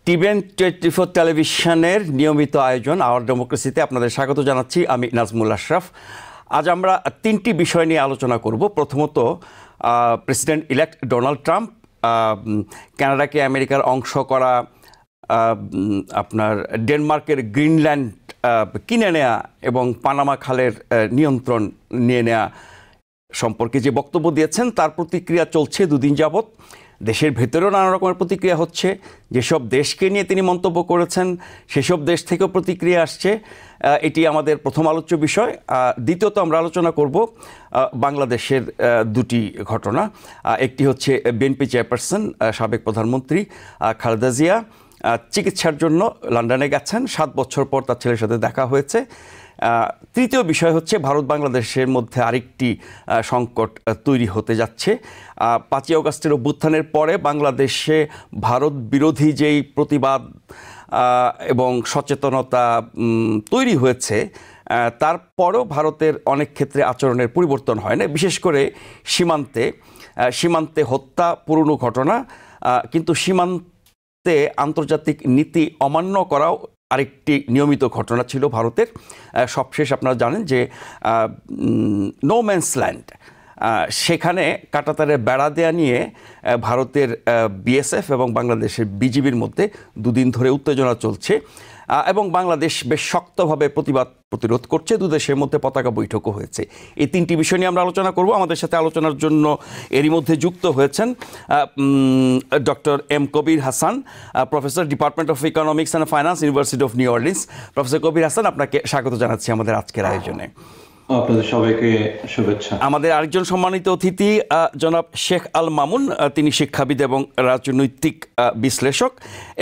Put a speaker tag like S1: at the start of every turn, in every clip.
S1: TVN 24 টেলিভিশনের নিয়মিত আয়োজন আওয়ার ডেমোক্রেসিতে আপনাদের স্বাগত জানাচ্ছি। আমি নাজমুল আশরাফ। আজ আমরা তিনটি বিষয় নিয়ে আলোচনা করব। প্রথমত, প্রেসিডেন্ট ইলেক্ট ডোনাল্ড ট্রাম্প কানাডাকে আমেরিকার অংশ করা, আপনার ডেনমার্কের গ্রিনল্যান্ড কিনে নেয়া এবং পানামা খালের নিয়ন্ত্রণ নিয়ে নেয়া সম্পর্কে যে বক্তব্য দিয়েছেন তার প্রতিক্রিয়া চলছে দুদিন যাবৎ। দেশের ভেতরেও নানা রকমের প্রতিক্রিয়া হচ্ছে। যেসব দেশকে নিয়ে তিনি মন্তব্য করেছেন সেসব দেশ থেকেও প্রতিক্রিয়া আসছে। এটি আমাদের প্রথম আলোচ্য বিষয়। দ্বিতীয়ত আমরা আলোচনা করব বাংলাদেশের দুটি ঘটনা। একটি হচ্ছে বিএনপি চেয়ারপারসন সাবেক প্রধানমন্ত্রী খালেদা জিয়া চিকিৎসার জন্য লন্ডনে গেছেন, 7 বছর পর তার ছেলের সাথে দেখা হয়েছে। তৃতীয় বিষয় হচ্ছে ভারত বাংলাদেশের মধ্যে আরেকটি সংকট তৈরি হতে যাচ্ছে। 5ই আগস্টের অভ্যুত্থানের পরে বাংলাদেশে ভারত বিরোধী যেই প্রতিবাদ এবং সচেতনতা তৈরি হয়েছে, তারপরও ভারতের অনেক ক্ষেত্রে আচরণের পরিবর্তন হয় না, বিশেষ করে সীমান্তে হত্যা পুরনো ঘটনা, কিন্তু সীমান্তে আন্তর্জাতিক নীতি অমান্য করাও আরেকটি নিয়মিত ঘটনা ছিল ভারতের। সবশেষ আপনারা জানেন যে নো ম্যানস ল্যান্ড, সেখানে কাঁটাতারের বেড়া দেয়া নিয়ে ভারতের বিএসএফ এবং বাংলাদেশের বিজিবির মধ্যে দুদিন ধরে উত্তেজনা চলছে এবং বাংলাদেশ বেশ শক্তভাবে প্রতিরোধ করছে। দুদেশের মধ্যে পতাকা বৈঠকও হয়েছে। এই তিনটি বিষয় নিয়ে আমরা আলোচনা করব। আমাদের সাথে আলোচনার জন্য এরই মধ্যে যুক্ত হয়েছেন doctor M Kabir Hasan, professor, department of economics and finance, university of New Orleans. Professor Kabir Hasan, আপনাকে স্বাগত জানাচ্ছি আমাদের আজকের আয়োজনে।
S2: আপনাদের সবাইকে শুভেচ্ছা।
S1: আমাদের আরেকজন সম্মানিত অতিথি জনাব শেখ আল মামুন, তিনি শিক্ষাবিদ এবং রাজনৈতিক বিশ্লেষক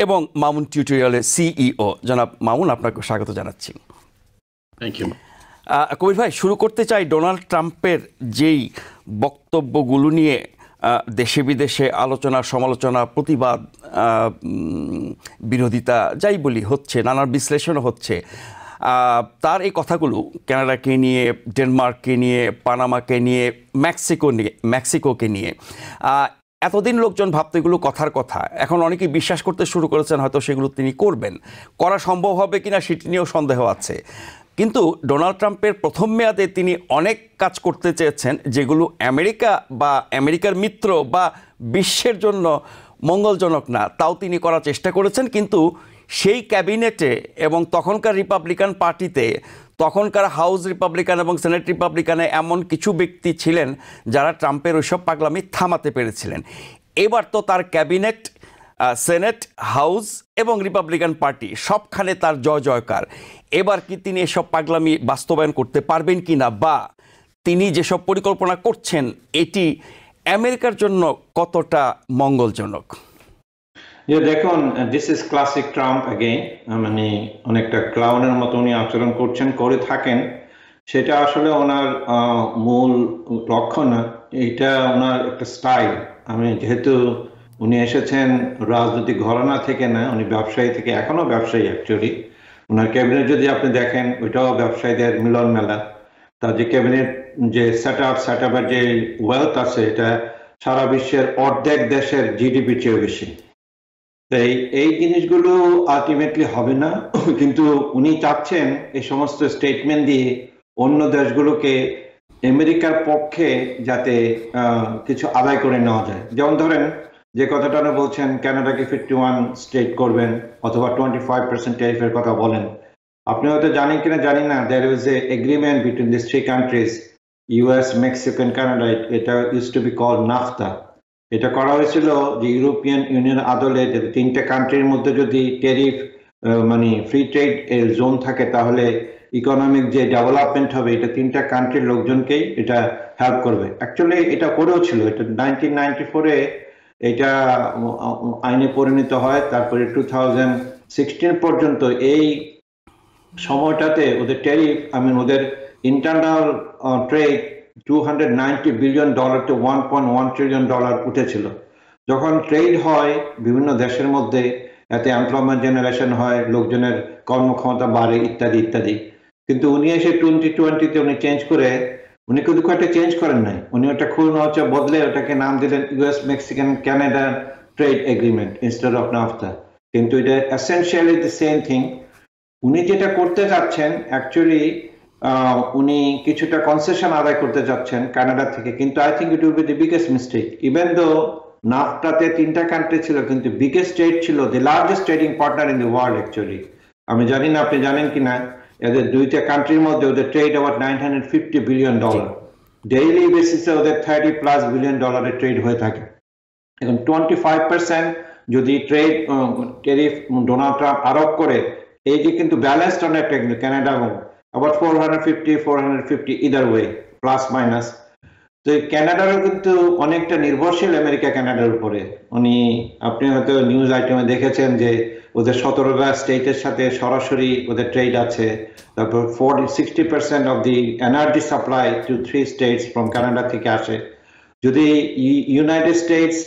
S1: এবং মামুন টিউটোরিয়ালের সিইও। জনাব মামুন, আপনাকে স্বাগত জানাচ্ছি।
S2: Thank you.
S1: কবির ভাই, শুরু করতে চাই ডোনাল্ড ট্রাম্পের যেই বক্তব্যগুলো নিয়ে দেশে বিদেশে আলোচনা, সমালোচনা, প্রতিবাদ, বিরোধিতা যাই বলি হচ্ছে, নানান বিশ্লেষণও হচ্ছে। তার এই কথাগুলো কানাডাকে নিয়ে, ডেনমার্ককে নিয়ে, পানামাকে নিয়ে, মেক্সিকোকে নিয়ে এতদিন লোকজন ভাবতো এগুলো কথার কথা। এখন অনেকেই বিশ্বাস করতে শুরু করেছেন হয়তো সেগুলো তিনি করবেন। করা সম্ভব হবে কিনা সেটি নিয়েও সন্দেহ আছে। কিন্তু ডোনাল্ড ট্রাম্পের প্রথম মেয়াদে তিনি অনেক কাজ করতে চেয়েছেন যেগুলো আমেরিকা বা আমেরিকার মিত্র বা বিশ্বের জন্য মঙ্গলজনক না, তাও তিনি করার চেষ্টা করেছেন। কিন্তু সেই ক্যাবিনেটে এবং তখনকার রিপাবলিকান পার্টিতে, তখনকার হাউস রিপাবলিকান এবং সেনেট রিপাবলিকানে এমন কিছু ব্যক্তি ছিলেন যারা ট্রাম্পের ওইসব পাগলামি থামাতে পেরেছিলেন। এবার তো তার ক্যাবিনেট, সেনেট, হাউস এবং রিপাবলিকান পার্টি সবখানে তার জয় জয়কার। এবার কি তিনি এসব পাগলামি বাস্তবায়ন করতে পারবেন কি না, বা তিনি যেসব পরিকল্পনা করছেন এটি আমেরিকার জন্য কতটা মঙ্গলজনক?
S2: দেখুন, this is classic Trump again. মানে অনেকটা ক্লাউনের মতো উনি আচরণ করে থাকেন। সেটা আসলে ওনার মূল লক্ষ্য না, এটা ওনার একটা স্টাইল। যেহেতু উনি এসেছেন রাজনৈতিক ঘরানা থেকে না, উনি ব্যবসায়ী থেকে, এখনো ব্যবসায়ী অ্যাকচুয়ালি। ওনার ক্যাবিনেট যদি আপনি দেখেন, ওইটাও ব্যবসায়ীদের মিলন মেলা। তার যে ক্যাবিনেট, যে সেট আপের যে ওয়েলথ আছে, এটা সারা বিশ্বের অর্ধেক দেশের জিডিপি চেয়ে বেশি। এই জিনিসগুলো আলটিমেটলি হবে না, কিন্তু উনি চাচ্ছেন এই সমস্ত স্টেটমেন্ট দিয়ে অন্য দেশগুলোকে আমেরিকার পক্ষে যাতে কিছু আদায় করে নেওয়া যায়। যেমন ধরেন যে কথাটা বলছেন, কানাডাকে 51 স্টেট করবেন অথবা 25% ট্যারিফের কথা বলেন। আপনি হয়তো জানেন কিনা জানি না, there is a agreement between this 3 countries, US, Mexico and Canada. এটা use to be called NAFTA. এটা করা হয়েছিল যে ইউরোপিয়ান ইউনিয়ন আদলে 3টে কান্ট্রির মধ্যে যদি ট্যারিফ মানে ফ্রি ট্রেড জোন থাকে, তাহলে ইকোনমিক যে ডেভেলপমেন্ট হবে এটা 3টা কান্ট্রির লোকজনকেই এটা হেল্প করবে। অ্যাকচুয়ালি এটা করেও ছিল, এটা 1994-এ এটা আইনে পরিণত হয়। তারপরে 2016 পর্যন্ত এই সময়টাতে ওদের ট্যারিফ, ওদের internal trade $290 billion to $1.1 trillion উঠেছিল। যখন ট্রেড হয় বিভিন্ন দেশের মধ্যে, এতে এমপ্লয়মেন্ট জেনারেশন হয়, লোকজনের কর্মক্ষমতা বাড়ে, ইত্যাদি ইত্যাদি। কিন্তু উনি এসে 2020-তে উনি চেঞ্জ করে, উনি কিন্তু একটা চেঞ্জ করেন নাই, উনি ওটা বদলে ওটাকে নাম দিলেন US Mexican Canada trade agreement instead of NAFTA. কিন্তু এটা এসেনশিয়ালি দ্য সেম থিং। উনি যেটা করতে যাচ্ছেন অ্যাকচুয়ালি উনি কিছুটা কনসেশন আদায় করতে যাচ্ছেন কানাডা থেকে, কিন্তু I think it will be the biggest mistake. Even though নাফটাতে 3টা কান্ট্রি ছিল, কিন্তু বিগেস্ট ট্রেড ছিল, the largest trading partner in the world actually. আমি জানি না আপনি জানেন কিনা, এদের 2টা কান্ট্রির মধ্যে ওদের ট্রেড অ্যাবাউট $950 বিলিয়ন। ডেইলি বেসিসে ওদের $30+ বিলিয়ন ট্রেড হয়ে থাকে। এখন 25% যদি ট্রেড ট্যারিফ ডোনাল্ড ট্রাম্প আরোপ করে, এই যে কিন্তু ব্যালেন্সড অন একটা কিন্তু কানাডা এবং আবার 450 ইদার ওয়ে প্লাস মাইনাস। তো কানাডারও কিন্তু অনেকটা নির্ভরশীল আমেরিকা কানাডার উপরে। আপনি হয়তো নিউজ আইটেমে দেখেছেন যে ওদের 17টা স্টেটের সাথে সরাসরি ওদের ট্রেড আছে। তারপর 60% of the energy supply two 3 states from Canada থেকে আসে। যদি ইউনাইটেড স্টেটস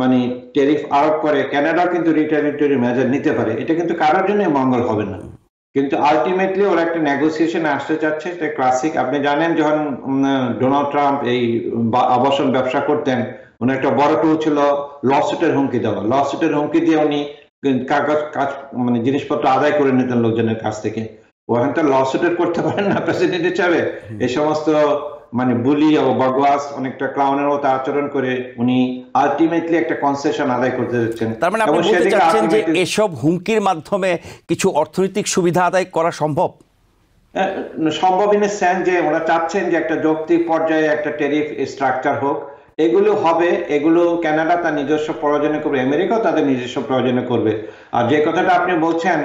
S2: মানে ট্যারিফ আরোপ করে, কানাডা কিন্তু রিটালিটরি মেজার নিতে পারে। এটা কিন্তু কারোর জন্য মঙ্গল হবে না, কিন্তু আলটিমেটলি ওরা একটা নেগোসিয়েশন আসতে চাচ্ছে। এটা ক্লাসিক। আপনি জানেন যখন ডোনাল্ড ট্রাম্প এই আবাসন ব্যবসা করতেন, উনি একটা বড় টুল ছিল লসুটের হুমকি দেওয়া। লসুটের হুমকি দিয়ে উনি কাজ মানে জিনিসপত্র আদায় করে নিতেন লোকজনের কাছ থেকে। ওখানে তো লসুটের করতে পারেন না প্রেসিডেন্ট হিসাবে। এই সমস্ত মানে বুলি ও বগওয়াস অনেকটা ক্লাউনের মতো আচরণ করে উনি আলটিমেটলি একটা কনসেশন আদায় করতে যাচ্ছেন।
S1: তার মানে আপনি বলতে চাচ্ছেন যে এসব হুমকির মাধ্যমে কিছু অর্থনৈতিক সুবিধা আদায় করা সম্ভব?
S2: সম্ভব ইন এ সেন্স যে ওরা চাচ্ছেন যে একটা যৌক্তিক পর্যায়ে একটা ট্যারিফ স্ট্রাকচার হোক। এগুলো হবে, এগুলো কানাডা তার নিজস্ব প্রয়োজনে করবে, আমেরিকাও তাদের নিজস্ব প্রয়োজনে করবে। আর যে কথাটা আপনি বলছেন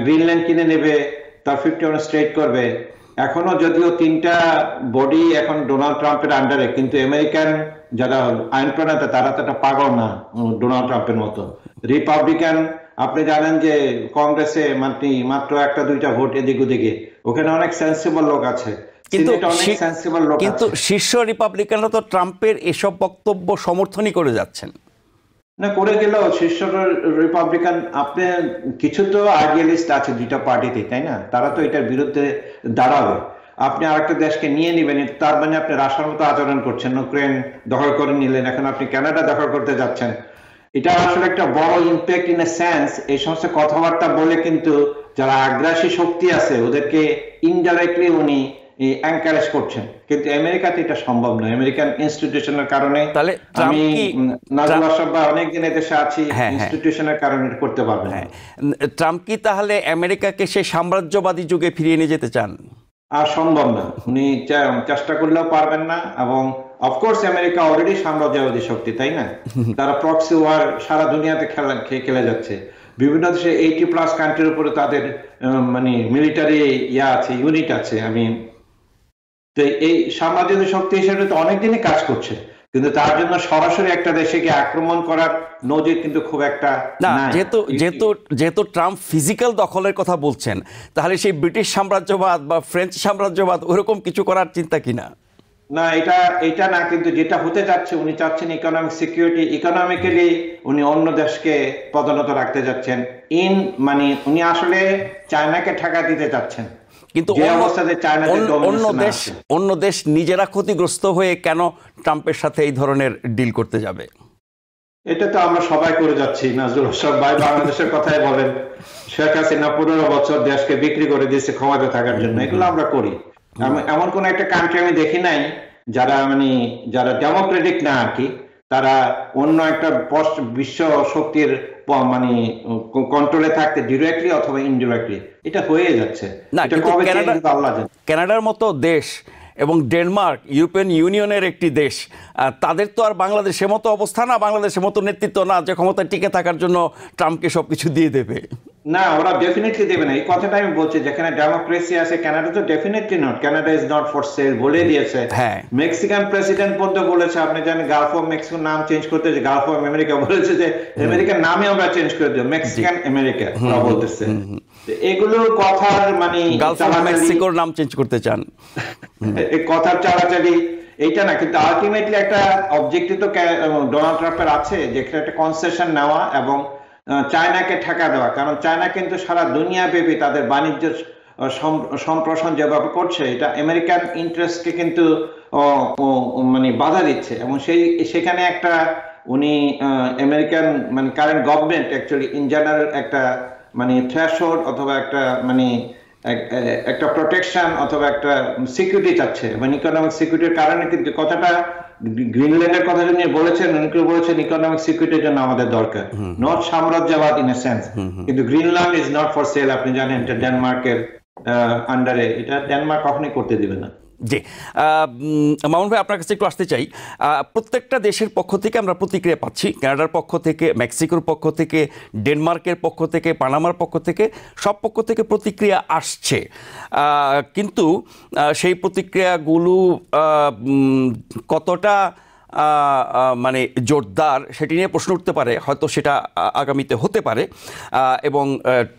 S2: গ্রিনল্যান্ড কিনে নেবে, তার 51 স্টেট করবে, এখনো যদিও 3টা বডি এখন ডোনাল্ড ট্রাম্পের আন্ডারে, কিন্তু আমেরিকান যারা আইন প্রণেতা তারা তো একটা পাগল না ডোনাল্ড ট্রাম্পের মতো। রিপাবলিকান আপনি জানেন যে কংগ্রেসে মাত্র 1-2টা ভোট এদিক ওদিকে, ওখানে অনেক সেন্সিবল লোক আছে।
S1: কিন্তু শীর্ষ রিপাবলিকানরা তো ট্রাম্পের এসব বক্তব্য সমর্থনই করে যাচ্ছেন
S2: না। করে গেল শীর্ষ রিপাবলিকান, আপনি কিছু তো আইডিয়ালিস্ট আছে 2টা পার্টিতে, তাই না? তারা তো এটার বিরুদ্ধে দাঁড়াবে। আপনি আরেকটা দেশকে নিয়ে নিবেন, তার মানে আপনি রাশিয়ার মতো আচরণ করছেন। ইউক্রেন দখল করে নিলেন, এখন আপনি কানাডা দখল করতে যাচ্ছেন। এটা আসলে একটা বড় ইম্প্যাক্ট ইন এ সেন্স। এই সমস্ত কথাবার্তা বলে কিন্তু যারা আগ্রাসী শক্তি আছে ওদেরকে ইনডাইরেক্টলি উনি এনকারেজ করছেন, কিন্তু আমেরিকাতে এটা সম্ভব নয় আমেরিকান ইনস্টিটিউশনের কারণে। আমি নাজমুল আশরাফ ভাই অনেকদিন এদেশে আছি, ইনস্টিটিউশনের কারণে করতে পারবেন।
S1: ট্রাম্প কি তাহলে আমেরিকাকে সেই সাম্রাজ্যবাদী যুগে ফিরিয়ে নিয়ে যেতে চান?
S2: আর সম্ভব না, উনি চেষ্টা করলেও পারবেন না। এবং অফকোর্স আমেরিকা অলরেডি সাম্রাজ্যবাদী শক্তি, তাই না? তারা প্রক্সি ওয়ার সারা দুনিয়াতে খেলে যাচ্ছে। বিভিন্ন দেশে 80+ কান্ট্রির উপরে তাদের মানে মিলিটারি আছে, ইউনিট আছে। তো এই সাম্রাজ্যবাদী শক্তি হিসেবে তো অনেকদিনই কাজ করছে, কিন্তু তার জন্য সরাসরি একটা দেশে গিয়ে আক্রমণ করার নজির কিন্তু খুব একটা
S1: না। যেহেতু ট্রাম্প ফিজিক্যাল দখলের কথা বলছেন, তাহলে সেই ব্রিটিশ সাম্রাজ্যবাদ বা ফ্রেঞ্চ সাম্রাজ্যবাদ ওরকম কিছু করার চিন্তা কিনা?
S2: না, এটা না, কিন্তু যেটা হতে যাচ্ছে উনি চাচ্ছেন ইকোনমিক সিকিউরিটি। ইকোনমিক্যালি উনি অন্য দেশকে পদোন্নত রাখতে যাচ্ছেন। উনি আসলে চায়নাকে ঠেকা দিতে চাচ্ছেন,
S1: কিন্তু অন্য দেশ নিজেরা ক্ষতিগ্রস্ত হয়ে কেন ট্রাম্পের সাথে এই ধরনের ডিল করতে যাবে?
S2: এটা তো আমরা সবাই করে যাচ্ছি। নাজরুল সব ভাই বাংলাদেশের কথাই বলেন, শেখ হাসিনা 15 বছর দেশকে বিক্রি করে দিয়েছে ক্ষমতা থাকার জন্য, এগুলো আমরা করি। এমন কোন একটা কান্ট্রি আমি দেখি নাই যারা ডেমোক্রেটিক না আর কি, তারা অন্য একটা বিশ্ব শক্তির মানে কন্ট্রোলে থাকতে ডিরেক্টলি অথবা ইনডিরেক্টলি এটা হয়ে যাচ্ছে।
S1: কানাডার মতো দেশ এবং ডেনমার্ক ইউরোপিয়ান ইউনিয়নের একটি দেশ, তাদের তো আর বাংলাদেশের মতো অবস্থা না, বাংলাদেশের মতো নেতৃত্ব না যে ক্ষমতা টিকে থাকার জন্য ট্রাম্পকে সবকিছু দিয়ে দেবে।
S2: না, ওরা ডেফিনেটলি দেবে না। এই কথাটা আমি বলছি, যেখানে ডেমোক্রেসি আছে কানাডা তো definitely not. Canada is not for sale বলে দিয়েছে। মেক্সিকান প্রেসিডেন্ট পর্যন্ত বলেছে, আপনি জানেন গালফ অফ মেক্সিকোর নাম চেঞ্জ করতে, গালফ অফ আমেরিকা বলেছে যে আমেরিকার নামে আমরা চেঞ্জ করে দেব, মেক্সিকান আমেরিকা ওরা বলতেছে। এগুলো কথার মানে
S1: গালফ অফ মেক্সিকোর নাম চেঞ্জ করতে চান,
S2: এই কথার চালাচালি এইটা না। কিন্তু আলটিমেটলি একটা অবজেক্টিভ তো ডোনাল্ড ট্রাম্পের আছে, যেখানে একটা কনসেশন নেওয়া এবং চায়নাকে ঠেকা দেওয়া। কারণ চায়না কিন্তু সারা দুনিয়া ব্যাপী তাদের বাণিজ্য সম্প্রসারণ যেভাবে করছে, এটা আমেরিকান ইন্টারেস্টকে কিন্তু মানে বাধা দিচ্ছে। এবং সেখানে একটা উনি আমেরিকান মানে current government actually in general একটা মানে থ্রেশহোল্ড অথবা একটা মানে একটা প্রোটেকশন অথবা একটা সিকিউরিটি চাচ্ছে, মানে ইকোনমিক সিকিউরিটির কারণে কিন্তু কথাটা গ্রিনল্যান্ডের কথা যিনি বলেছেন উনি বলেছেন ইকোনমিক সিকিউরিটির জন্য আমাদের দরকার, নট সাম্রাজ্যবাদ ইন এ সেন্স। কিন্তু Greenland is not for sale, আপনি জানেন এটা ডেনমার্কের আন্ডারে, এটা ডেনমার্ক কখনোই করতে দিবে না।
S1: জি, মামুন ভাই আপনার কাছে একটু আসতে চাই। প্রত্যেকটা দেশের পক্ষ থেকে আমরা প্রতিক্রিয়া পাচ্ছি, কানাডার পক্ষ থেকে, মেক্সিকোর পক্ষ থেকে, ডেনমার্কের পক্ষ থেকে, পানামার পক্ষ থেকে, সব পক্ষ থেকে প্রতিক্রিয়া আসছে, কিন্তু সেই প্রতিক্রিয়াগুলো কতটা মানে জোরদার সেটি নিয়ে প্রশ্ন উঠতে পারে, হয়তো সেটা আগামীতে হতে পারে। এবং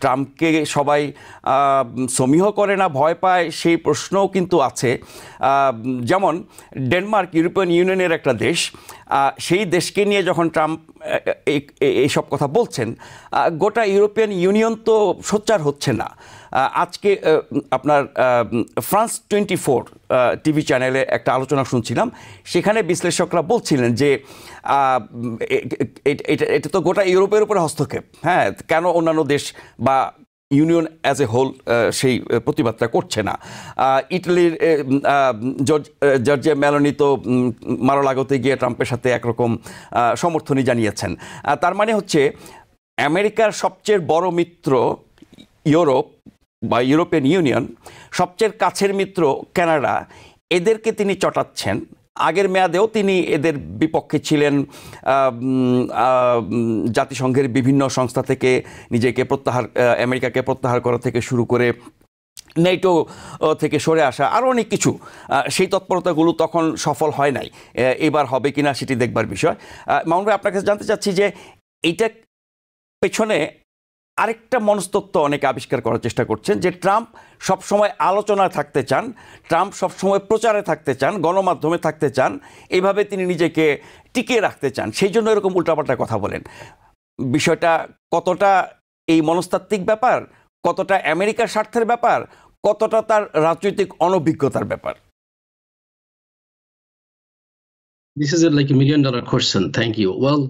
S1: ট্রাম্পকে সবাই সমীহ করে না ভয় পায় সেই প্রশ্নও কিন্তু আছে। যেমন ডেনমার্ক ইউরোপিয়ান ইউনিয়নের একটা দেশ, সেই দেশকে নিয়ে যখন ট্রাম্প এইসব কথা বলছেন, গোটা ইউরোপিয়ান ইউনিয়ন তো সোচ্চার হচ্ছে না। আজকে আপনার ফ্রান্স 24 টিভি চ্যানেলে একটা আলোচনা শুনছিলাম, সেখানে বিশ্লেষকরা বলছিলেন যে এটা তো গোটা ইউরোপের উপরে হস্তক্ষেপ, হ্যাঁ, কেন অন্যান্য দেশ বা ইউনিয়ন অ্যাজ এ হোল সেই প্রতিবাদটা করছে না। ইটালির জর্জিয়া মেলোনি তো মার-ও-লাগোতে গিয়ে ট্রাম্পের সাথে একরকম সমর্থনই জানিয়েছেন। তার মানে হচ্ছে আমেরিকার সবচেয়ে বড় মিত্র ইউরোপ বা ইউরোপিয়ান ইউনিয়ন, সবচেয়ে কাছের মিত্র কানাডা, এদেরকে তিনি চটাচ্ছেন। আগের মেয়াদেও তিনি এদের বিপক্ষে ছিলেন, জাতিসংঘের বিভিন্ন সংস্থা থেকে নিজেকে আমেরিকাকে প্রত্যাহার করা থেকে শুরু করে নেটো থেকে সরে আসা, আরও অনেক কিছু, সেই তৎপরতাগুলো তখন সফল হয় নাই। এবার হবে কিনা সেটি দেখবার বিষয়। মামুন ভাই, আপনার কাছে জানতে চাচ্ছি যে এইটা পেছনে আরেকটা মনস্তত্ত্ব অনেকে আবিষ্কার করার চেষ্টা করছেন, যে ট্রাম্প সবসময় আলোচনায় থাকতে চান, ট্রাম্প সবসময় প্রচারে থাকতে চান, গণমাধ্যমে থাকতে চান, এইভাবে তিনি নিজেকে টিকিয়ে রাখতে চান, সেই জন্য এরকম উল্টাপাল্টা কথা বলেন। বিষয়টা কতটা এই মনস্তাত্ত্বিক ব্যাপার, কতটা আমেরিকার স্বার্থের ব্যাপার, কতটা তার রাজনৈতিক অনভিজ্ঞতার ব্যাপার?
S3: This is like $1 million question. Thank you. Well,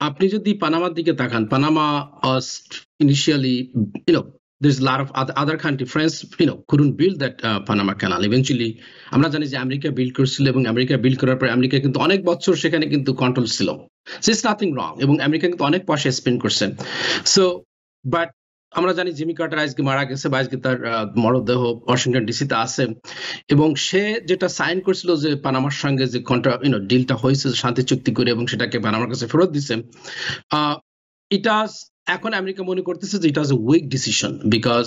S3: আপনি যদি পানামার দিকে তাকান, Panama initially, there's a lot of other country, France, couldn't build that Panama Canal. Eventually, আমরা জানি যে আমেরিকা বিল্ড করছিল, এবং আমেরিকা বিল্ড করার পরে আমেরিকা কিন্তু অনেক বছর সেখানে কিন্তু কন্ট্রোল ছিল। So it's nothing wrong, এবং আমেরিকা কিন্তু অনেক পয়সা স্পেন্ড করছে। So, but আমরা জানি জিমি কার্টার আজকে মারা গেছে, বা আজকে তার মরদেহ ওয়াশিংটন ডিসিতে আছে, এবং সে যেটা সাইন করছিল যে পানামার সঙ্গে যে ডিলটা হয়েছে শান্তি চুক্তি করে, এবং সেটাকে পানামার কাছে ফেরত দিছে, এটা এখন আমেরিকা মনে করতেছে যে এটা উইক ডিসিশন, বিকজ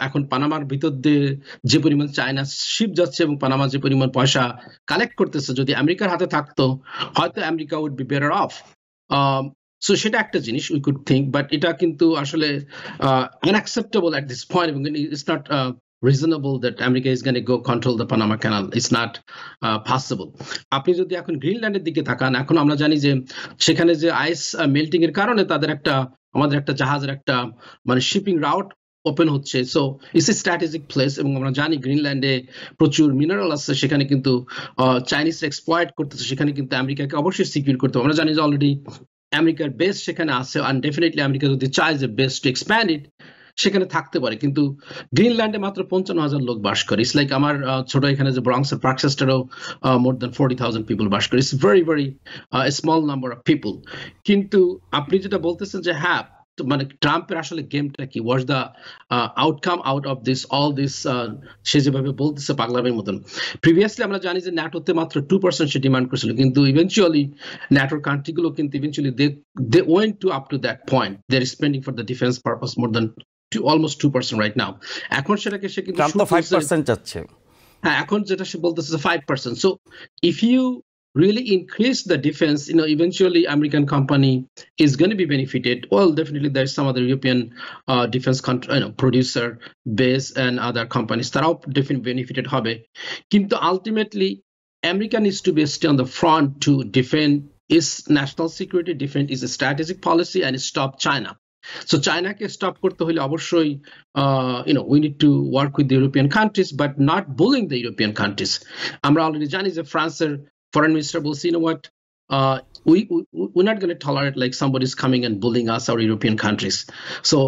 S3: এখন পানামার ভিতর দিয়ে যে পরিমাণ চায়না শিপ যাচ্ছে এবং পানামা যে পরিমাণ পয়সা কালেক্ট করতেছে, যদি আমেরিকার হাতে থাকতো হয়তো America would be better off. So সেটা একটা জিনিস উই কুড থিঙ্ক, বাট এটা কিন্তু আসলে আনঅ্যাকসেপ্টেবল এট দিস পয়েন্ট, এবং it's not reasonable that America is going to go control the Panama Canal. It's not possible. আপনি যদি এখন গ্রিনল্যান্ডের দিকে তাকান, এখন আমরা জানি যে সেখানে যে আইস মেল্টিং এর কারণে তাদের আমাদের একটা জাহাজের একটা মানে শিপিং রাউট ওপেন হচ্ছে। So it's a strategic place, এবং আমরা জানি গ্রিনল্যান্ডে প্রচুর মিনারেল আছে, সেখানে কিন্তু চাইনিজরা এক্সপ্লয়েট করতেছে, সেখানে কিন্তু আমেরিকাকে অবশ্যই সিকিউর করতে হবে। আমরা জানি যে অলরেডি আমেরিকার বেস সেখানে আছে, অ্যান্ড ডেফিনেটলি আমেরিকা যদি চায় যে বেস টু এক্সপ্যান্ড ইট, সেখানে থাকতে পারে। কিন্তু গ্রিনল্যান্ডে মাত্র 55,000 লোক বাস করে। ইটস লাইক আমার ছোট এখানে যে ব্রঙ্কসের প্রাকসেস্টারও মোর দ্যান 40,000 পিপল বাস করে। It's very very small number of people. কিন্তু আপনি যেটা বলতেছেন যে হ্যাঁ, মানে ট্রাম্পের আসলে গেমটা কি, was the outcome out of this all this, সে যেভাবে বলতেছে পাগলামের মতন। প্রিভিয়াসলি আমরা জানি যে ন্যাটোতে মাত্র 2% সে ডিমান্ড করেছিল, কিন্তু ইভেনচুয়ালি ন্যাটোর কান্ট্রিগুলো কিন্তু eventually they went to up to that point, they R spending for the defence purpose more than almost 2% right now. এখন সেটাকে সে কিন্তু
S1: 5% যাচ্ছে।
S3: হ্যাঁ, এখন যেটা সে বলতেছে 5%. So if you really increase the defense, eventually American company is going to be benefited. Well, definitely there's some other European defense producer base and other companies that are definitely benefited হবে, কিন্তু ultimately America needs to be stay on the front to defend its national security, defend its strategic policy, and stop China. So China K stop করতে হলে অবশ্যই we need to work with the European countries, but not bullying the European countries. আমরা already জানি যে ফ্রান্সের foreign minister বলছে, what, uh, we're not going to tolerate like somebody's coming and bullying us or European countries. So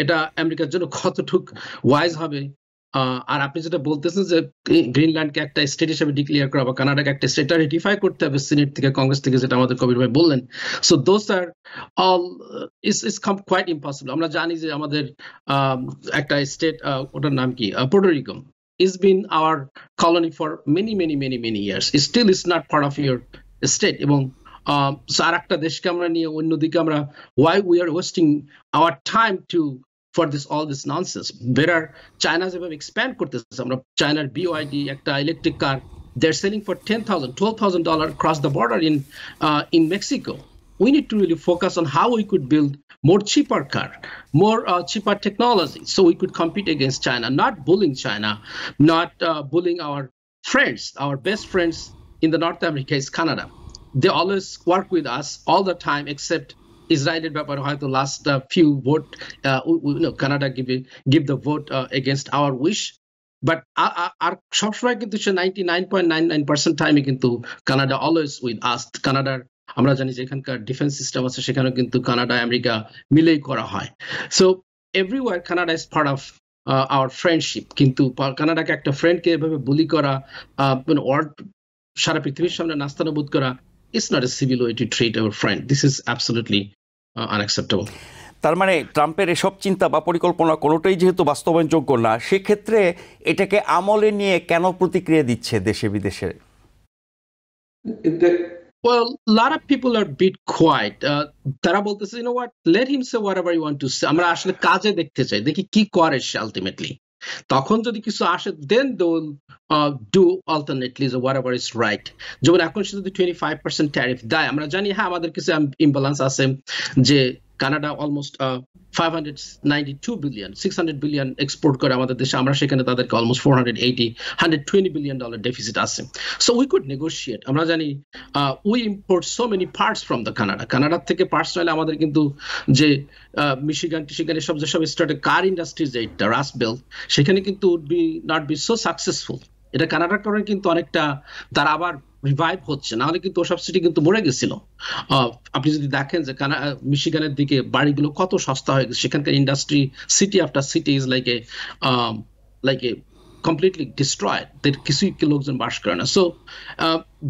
S3: এটা আমেরিকার জন্য কতটুক wise হবে। আর আপনি যেটা বলতেছেন যে গ্রিনল্যান্ডকে একটা স্টেট হিসেবে ডিক্লেয়ার করা বা কানাডাকে একটা স্টেট রেটিফাই করতে হবে সিনেট থেকে, কংগ্রেস থেকে, যেটা আমাদের কবির ভাই বললেন। So those are all is quite impossible. আমরা জানি যে আমাদের একটা স্টেট, ওটার নাম কি, পোর্টোরিকো, it's been our colony for many years. It still is not part of your state. এবং so আর একটা দেশকে আমরা নিয়ে অন্যদিকে আমরা why we are wasting our time to for this all this nonsense. Better China যেভাবে expand করতেছে, আমরা চায়নার BYD একটা electric car they're selling for $10,000, $12,000 across the border in Mexico. We need to really focus on how we could build more cheaper car, more cheaper technology, so we could compete against China, not bullying China, not bullying our friends. Our best friends in the North America is Canada. They always work with us all the time, except Israeli ব্যাপারে হয়তো last few vote, Canada give the vote against our wish. But our সবসময় কিন্তু 99.99% টাইমে কিন্তু Canada always with us. কানাডার আমরা জানি যে এখানকার ডিফেন্স সিস্টেম আছে, সেখানে কিন্তু কানাডা আমেরিকা মিলেই করা হয়। So everywhere Canada is part of our friendship. কিন্তু কানাডাকে একটা ফ্রেন্ডকে এভাবে বুলি করা, সারা পৃথিবীর সামনে নাস্তানাবুদ করা, it's not a civil way to treat our friend. This is absolutely unacceptable.
S1: তার মানে ট্রাম্পের এসব চিন্তা বা পরিকল্পনা কোনোটাই যেহেতু বাস্তবায়নযোগ্য না, সেক্ষেত্রে এটাকে আমলে নিয়ে কেন প্রতিক্রিয়া দিচ্ছে দেশে বিদেশে?
S3: Well, a lot of people are a bit quiet. তারা বলতেছে, you know what, let him say whatever you want to say. আমরা আসলে কাজে দেখতে চাই, দেখি কি করে সে আলটিমেটলি। তখন যদি কিছু আসে, then they will do alternately whatever is right. যেমন এখন সে যদি 25% ট্যারিফ দেয়, আমরা জানি হ্যাঁ আমাদের কিছু ইমব্যালেন্স আছে, যে Canada almost 592 billion, 600 billion export করে আমাদের দেশে, আমরা সেখানে তাদেরকে অলমোস্ট 120 বিলিয়ন ডলার ডেফিসিট আছে। So we could negotiate. আমরা জানি we import so many parts from the কানাডার থেকে পার্টস নাইলে আমাদের কিন্তু যে মিশিগান সব যেসব স্টার্টেড কার ইন্ডাস্ট্রি, যে রাস্ট বেল্ট, সেখানে কিন্তু নট বি সো সাকসেসফুল। এটা কানাডার কারণে কিন্তু অনেকটা তারা আবার রিভাইভ হচ্ছে, না হলে কিন্তু ওসব সিটি কিন্তু মরে গেছিল। আপনি যদি দেখেন যে মিশিগানের দিকে বাড়িগুলো কত সস্তা হয়ে গেছে, সেখানকার industry city after city is like a completely destroyed. কিছুই লোকজন বাস করে না। So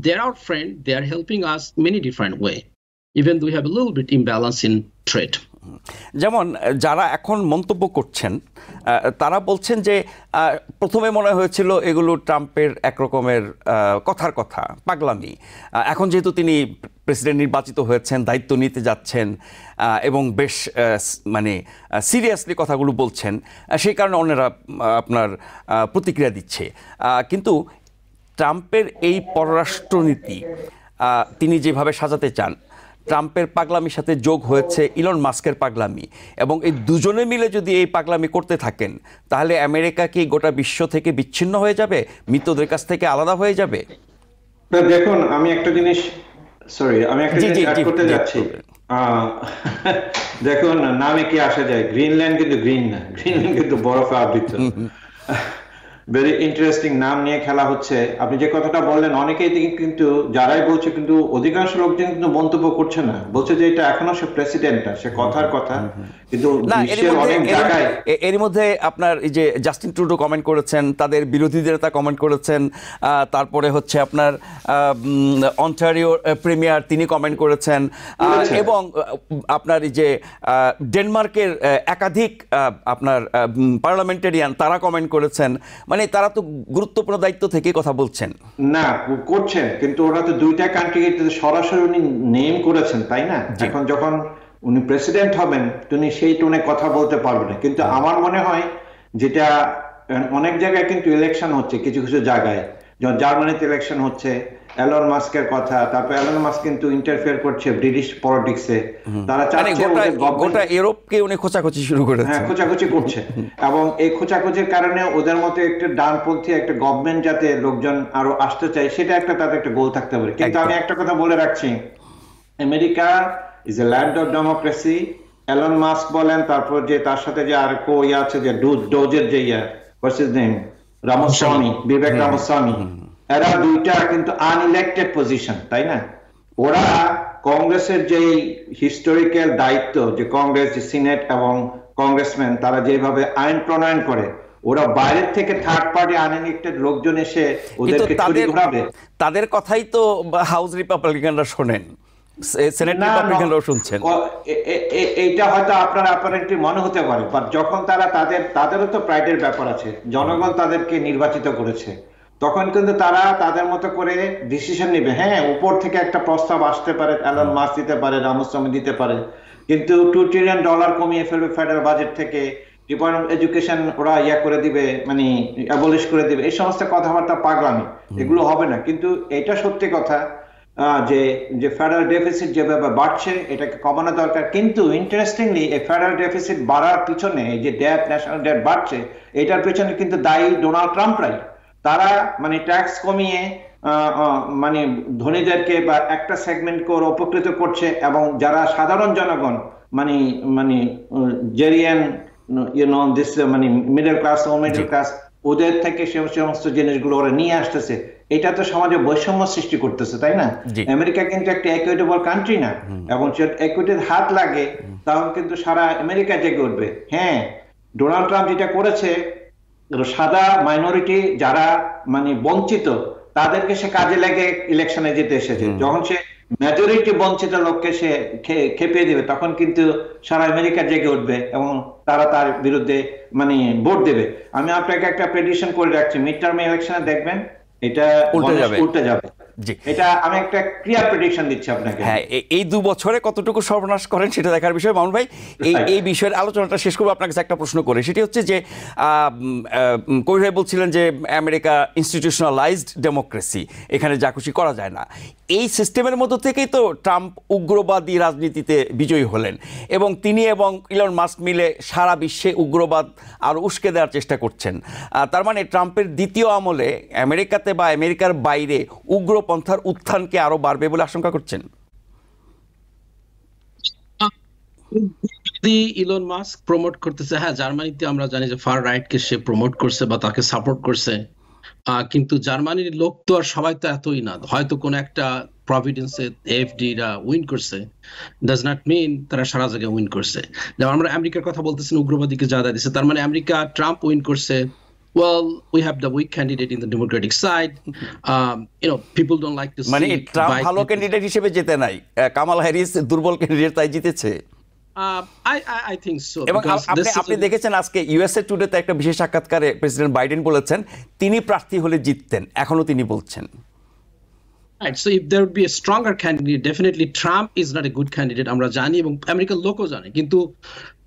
S3: they are our friend, they are helping us many different way, even though we have a little bit imbalance in trade.
S1: যেমন যারা এখন মন্তব্য করছেন তারা বলছেন যে প্রথমে মনে হয়েছিল এগুলো ট্রাম্পের একরকমের কথার কথা, পাগলামি। এখন যেহেতু তিনি প্রেসিডেন্ট নির্বাচিত হয়েছেন, দায়িত্ব নিতে যাচ্ছেন এবং বেশ মানে সিরিয়াসলি কথাগুলো বলছেন, সেই কারণে অন্যরা আপনার প্রতিক্রিয়া দিচ্ছে। কিন্তু ট্রাম্পের এই পররাষ্ট্রনীতি তিনি যেভাবে সাজাতে চান, ট্রাম্পের পাগলামির সাথে যোগ হয়েছে ইলন মাস্কের পাগলামি, এবং এই দুজনে মিলে যদি এই পাগলামি করতে থাকেন, তাহলে আমেরিকা কি গোটা বিশ্ব থেকে বিচ্ছিন্ন হয়ে যাবে, মিত্রদের কাছ থেকে আলাদা হয়ে যাবে?
S2: দেখুন, আমি একটা জিনিস অ্যাড করতে যাচ্ছি। দেখুন, নামে কি আসা যায়, গ্রিনল্যান্ড কিন্তু গ্রিন না, গ্রিনল্যান্ড কিন্তু বরফে আবৃত। ভেরি ইন্টারেস্টিং নাম নিয়ে খেলা হচ্ছে। আপনি যে কথাটা বললেন, অনেকেই কিন্তু যারাই বলছে, কিন্তু অধিকাংশ লোকজন কিন্তু মন্তব্য করছে না, বলছে যে এটা এখনো সে প্রেসিডেন্ট, সে কথার কথা। কিন্তু
S1: এর মধ্যে আপনার এই যে জাস্টিন ট্রুডো কমেন্ট করেছেন, তাদের বিরোধীদের তা কমেন্ট করেছেন, তারপরে হচ্ছে আপনার অন্টারিও প্রিমিয়ার তিনি কমেন্ট করেছেন, এবং আপনার এই যে ডেনমার্কের একাধিক আপনার পার্লামেন্টারিয়ান তারা কমেন্ট করেছেন। মানে তারা তো গুরুত্বপূর্ণ দায়িত্ব থেকে কথা বলছেন
S2: না, করছেন, কিন্তু ওরা তো দুইটা কান্ট্রিকে সরাসরি উনি নেম করেছেন, তাই না? এখন যখন উনি প্রেসিডেন্ট হবেন, তিনি সেই টোনে কথা বলতে পারবেন। কিন্তু আমার মনে হয় যেটা অনেক জায়গায় কিন্তু ইলেকশন হচ্ছে, কিছু কিছু জায়গায়, যেমন জার্মানিতে ইলেকশন হচ্ছে, এলন মাস্কের কথা, তারপর এলন মাস্ক কিন্তু ইন্টারফেয়ার করছে ব্রিটিশ পলিটিক্সে। তারা চাচ্ছে
S1: গোটা ইউরোপকে উনি খোঁচাখুচি শুরু করেছে,
S2: হ্যাঁ খোঁচাখুচি করছে, এবং এই খোঁচাখুচির কারণে ওদের মতো একটা ডানপন্থী একটা গভর্নমেন্ট যাতে লোকজন আরো আসতে চায়, সেটা একটা তাদের একটা গোল থাকতে পারে। কিন্তু আমি একটা কথা বলে রাখছি, America is a land of democracy. Elon Musk বলেন, তারপর যে তার সাথে যে আর কো আছে যে ডোজের যে হোয়াটস হিজ নেম, রামাস্বামী, বিবেক রামাস্বামী, এরা দুইটা কিন্তু আনইলেক্টেড পজিশন, তাই না? ওরা কংগ্রেসের যে হিস্টোরিক্যাল দায়িত্ব, যে কংগ্রেস, যে সিনেট এবং কংগ্রেসম্যান তারা যেভাবে আইন প্রণয়ন করে, ওরা বাইরের থেকে থার্ড পার্টি আনএলেক্টেড লোকজন এসে ওদেরকে ছুরি ঘোরাবে।
S1: তাদের কথাই তো হাউস রিপাবলিকানরা শোনেন, সেনেট রিপাবলিকানরাও শুনছেন।
S2: এইটা হয়তো আপনার অ্যাপারেন্টলি মনে হতে পারে, বাট যখন তাদেরও তো প্রাইডের ব্যাপার আছে, জনগণ তাদেরকে নির্বাচিত করেছে, তখন কিন্তু তারা তাদের মতো করে ডিসিশন নেবে। হ্যাঁ, উপর থেকে একটা প্রস্তাব আসতে পারে, এলন মাস্ক দিতে পারে, রামাস্বামী দিতে পারে, কিন্তু $2 ট্রিলিয়ন কমিয়ে ফেলবে ফেডারেল বাজেট থেকে, ডিপার্টমেন্ট এডুকেশন ওরা করে দিবে, মানে অ্যাবলিশ করে দিবে, এই সমস্ত কথাবার্তা পাগলামি, এগুলো হবে না। কিন্তু এটা সত্যি কথা যে ফেডারেল ডেফিসিট যেভাবে বাড়ছে, এটাকে কমানো দরকার। কিন্তু ইন্টারেস্টিংলি এই ফেডারেল ডেফিসিট বাড়ার পিছনে, যে ডেট, ন্যাশনাল ডেট বাড়ছে, এটার পিছনে কিন্তু দায়ী ডোনাল্ড ট্রাম্পরাই। তারা মানে ট্যাক্স কমিয়ে মানে ধনীদেরকে বা একটা সেগমেন্টকে ওরা উপকৃত করছে, এবং যারা সাধারণ জনগণ, মানে জেরিয়ান দিস মানে মিডল ক্লাস ও মিডল ক্লাস, ওদের থেকে সমস্ত জিনিসগুলো ওরা নিয়ে আসতেছে। এটা তো সমাজে বৈষম্য সৃষ্টি করতেছে, তাই না? আমেরিকা কিন্তু একটা ইকুইটেবল কান্ট্রি না, এবং ইকুইটির হাত লাগে তখন কিন্তু সারা আমেরিকা জেগে উঠবে। হ্যাঁ, ডোনাল্ড ট্রাম্প যেটা করেছে, সাদা মাইনরিটি যারা মানে বঞ্চিত, তাদেরকে সে কাজে লেগে ইলেকশনে জিতে এসেছে। যখন সে মেজরিটি বঞ্চিত লোককে সে খেপিয়ে দেবে, তখন কিন্তু সারা আমেরিকা জেগে উঠবে এবং তারা তার বিরুদ্ধে মানে ভোট দেবে। আমি আপনাকে একটা প্রেডিকশন করে রাখছি, মিড টার্ম ইলেকশনে দেখবেন এটা উল্টে যাবে। এটা আমি একটা ক্লিয়ার প্রেডিকশন দিচ্ছি আপনাকে।
S1: হ্যাঁ, এই 2 বছরে কতটুকু সর্বনাশ করেন সেটা দেখার বিষয়। মামুন ভাই, এই বিষয়ের আলোচনাটা শেষ করবো আপনার কাছে একটা প্রশ্ন করে। সেটি হচ্ছে যে কবির ভাই বলছিলেন যে আমেরিকা ইনস্টিটিউশনালাইজড ডেমোক্রেসি, এখানে যা খুশি করা যায় না। এই সিস্টেমের মধ্য থেকেই তো ট্রাম্প উগ্রবাদী রাজনীতিতে বিজয়ী হলেন, এবং তিনি এবং ইলন মাস্ক মিলে সারা বিশ্বে উগ্রবাদ আরও উস্কে দেওয়ার চেষ্টা করছেন। তার মানে ট্রাম্পের দ্বিতীয় আমলে আমেরিকাতে বা আমেরিকার বাইরে উগ্রপন্থার উত্থানকে আরো বাড়বে বলে আশঙ্কা করছেন?
S3: ইলন মাস্ক প্রমোট করতেছে, হ্যাঁ, জার্মানিতে আমরা জানি যে ফার রাইট কে সে প্রমোট করছে বা তাকে সাপোর্ট করছে, কিন্তু জার্মানির লোক তো আর সবাই তো এতই না। হয়তো কোন একটা প্রভিডেন্সে এফডি রা উইন করছে, ডাজ নট মিন তারা সারা জায়গায় উইন করছে। যেমন আমরা আমেরিকার কথা বলতেছেন, উগ্রবাদীকে জায়গা দিচ্ছে, তার মানে আমেরিকা ট্রাম্প উইন করছে। Well, we have the weak candidate in the Democratic side. People don't like to see.
S1: মানে ট্রাম্প ভালো ক্যান্ডিডেট হিসেবে জিতে নাই, কামালা হ্যারিস দুর্বল ক্যান্ডিডেট তাই জিতেছে।
S3: I think so.
S1: এবং আপনি দেখেছেন আজকে ইউএসএ টুডেতে একটা বিশেষ সাক্ষাৎকারে প্রেসিডেন্ট বাইডেন বলেছেন তিনি প্রার্থী হলে জিততেন, এখনো তিনি বলছেন।
S3: Right. So if there would be a stronger candidate, definitely Trump is not a good candidate. আমরা জানি এবং আমেরিকার লোকও জানে, কিন্তু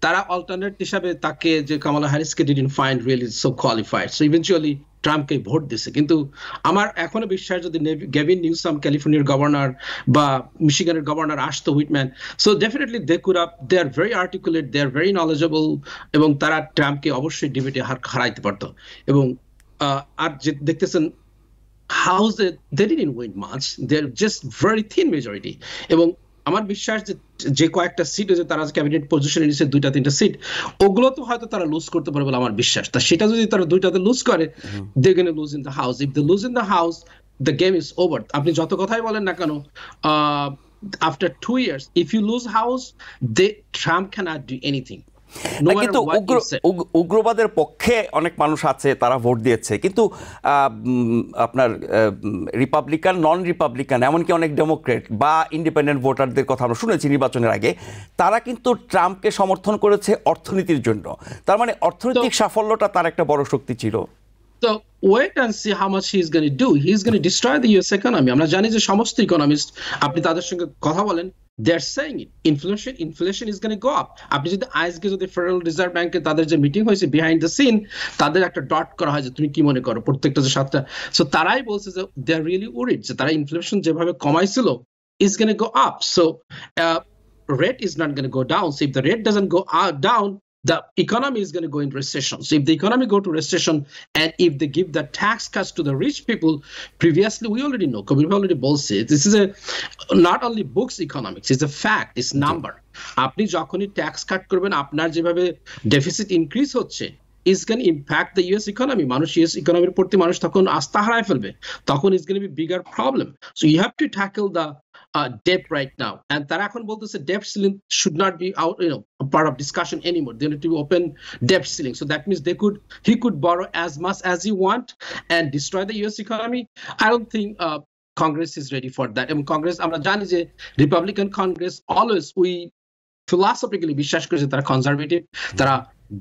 S3: তারা অল্টারনেট হিসাবে তাকে, যে কামালা হ্যারিসকে didn't find really so qualified. So eventually ট্রাম্পকে ভোট দিছে। কিন্তু আমার এখনো বিশ্বাস, যদি গেভিন নিউসাম ক্যালিফোর্নিয়ার গভর্নর বা মিশিগানের গভর্নর আসতো, Whitman, so definitely they are very articulate, they are very knowledgeable, এবং তারা ট্রাম্পকে অবশ্যই ডিবেটে হারাইতে পারতো। এবং আর যে দেখতেছেন House, they didn't win much. They're just very thin majority. এবং আমার বিশ্বাস যে কয়েকটা সিট যে তারা ক্যাবিনেট পজিশনে নিচ্ছে, 2-3টা সিট, ওগুলো তো হয়তো তারা লুজ করতে পারে বলে আমার বিশ্বাস। তা সেটা যদি তারা 2টাতে লুজ করে, they're going to lose in the house. If they lose in the house, the game is over. আপনি যত কথাই বলেন না কেন, after 2 years, if you lose house, Trump cannot do anything.
S1: কিন্তু উগ্রবাদের পক্ষে অনেক মানুষ আছে, তারা ভোট দিয়েছে, কিন্তু আপনার রিপাবলিকান, নন রিপাবলিকান, এমনকি অনেক ডেমোক্রেট বা ইন্ডিপেন্ডেন্ট ভোটারদের কথা আমরা শুনেছি নির্বাচনের আগে, তারা কিন্তু ট্রাম্পকে সমর্থন করেছে অর্থনীতির জন্য। তার মানে অর্থনৈতিক সাফল্যটা তার একটা বড় শক্তি ছিল।
S3: So wait and see how much he's going to do. He's going to destroy the US economy. আমরা জানি যে সমস্ত ইকোনমিস্ট, আপনি তাদের সঙ্গে কথা বলেন, they're saying it. Inflation is going to go up. আপনি যদি আজকে যদি ফেডারেল রিজার্ভ ব্যাংকে তাদের যে মিটিং হয়েছে বিহাইন্ড দ্য সিন, তাদের একটা ডট করা হয় যে তুমি কি মনে করো প্রত্যেকটা যে 7টা, সো তারাই বলছে যে they are really worried যে তারা ইনফ্লেশন যেভাবে কমাইছিল is going to go up. So rate is not going to go down. So if the rate doesn't go down, the economy is going to go in recession. So if the economy go to recession, and if they give the tax cuts to the rich people, previously we already know, we already both said, this is a not only books economics, it's a fact, it's number. আপনি যখনই tax cut করবেন, আপনার যেভাবে deficit increase হচ্ছে, is going to impact the US economy. মানুষ US economy প্রতি মানুষ তখন আস্থা হারায় ফেলবে, তখন is going to be bigger problem. So you have to tackle the debt right now, and তারা এখন বলতেছে debt ceiling should not be out, a part of discussion anymore. They need to open debt ceiling, so that means he could borrow as much as he want and destroy the US economy. I don't think Congress is ready for that. And Congress, আমরা জানি যে Republican Congress always we philosophically বিশ্বাস করে যে তারা conservative, তারা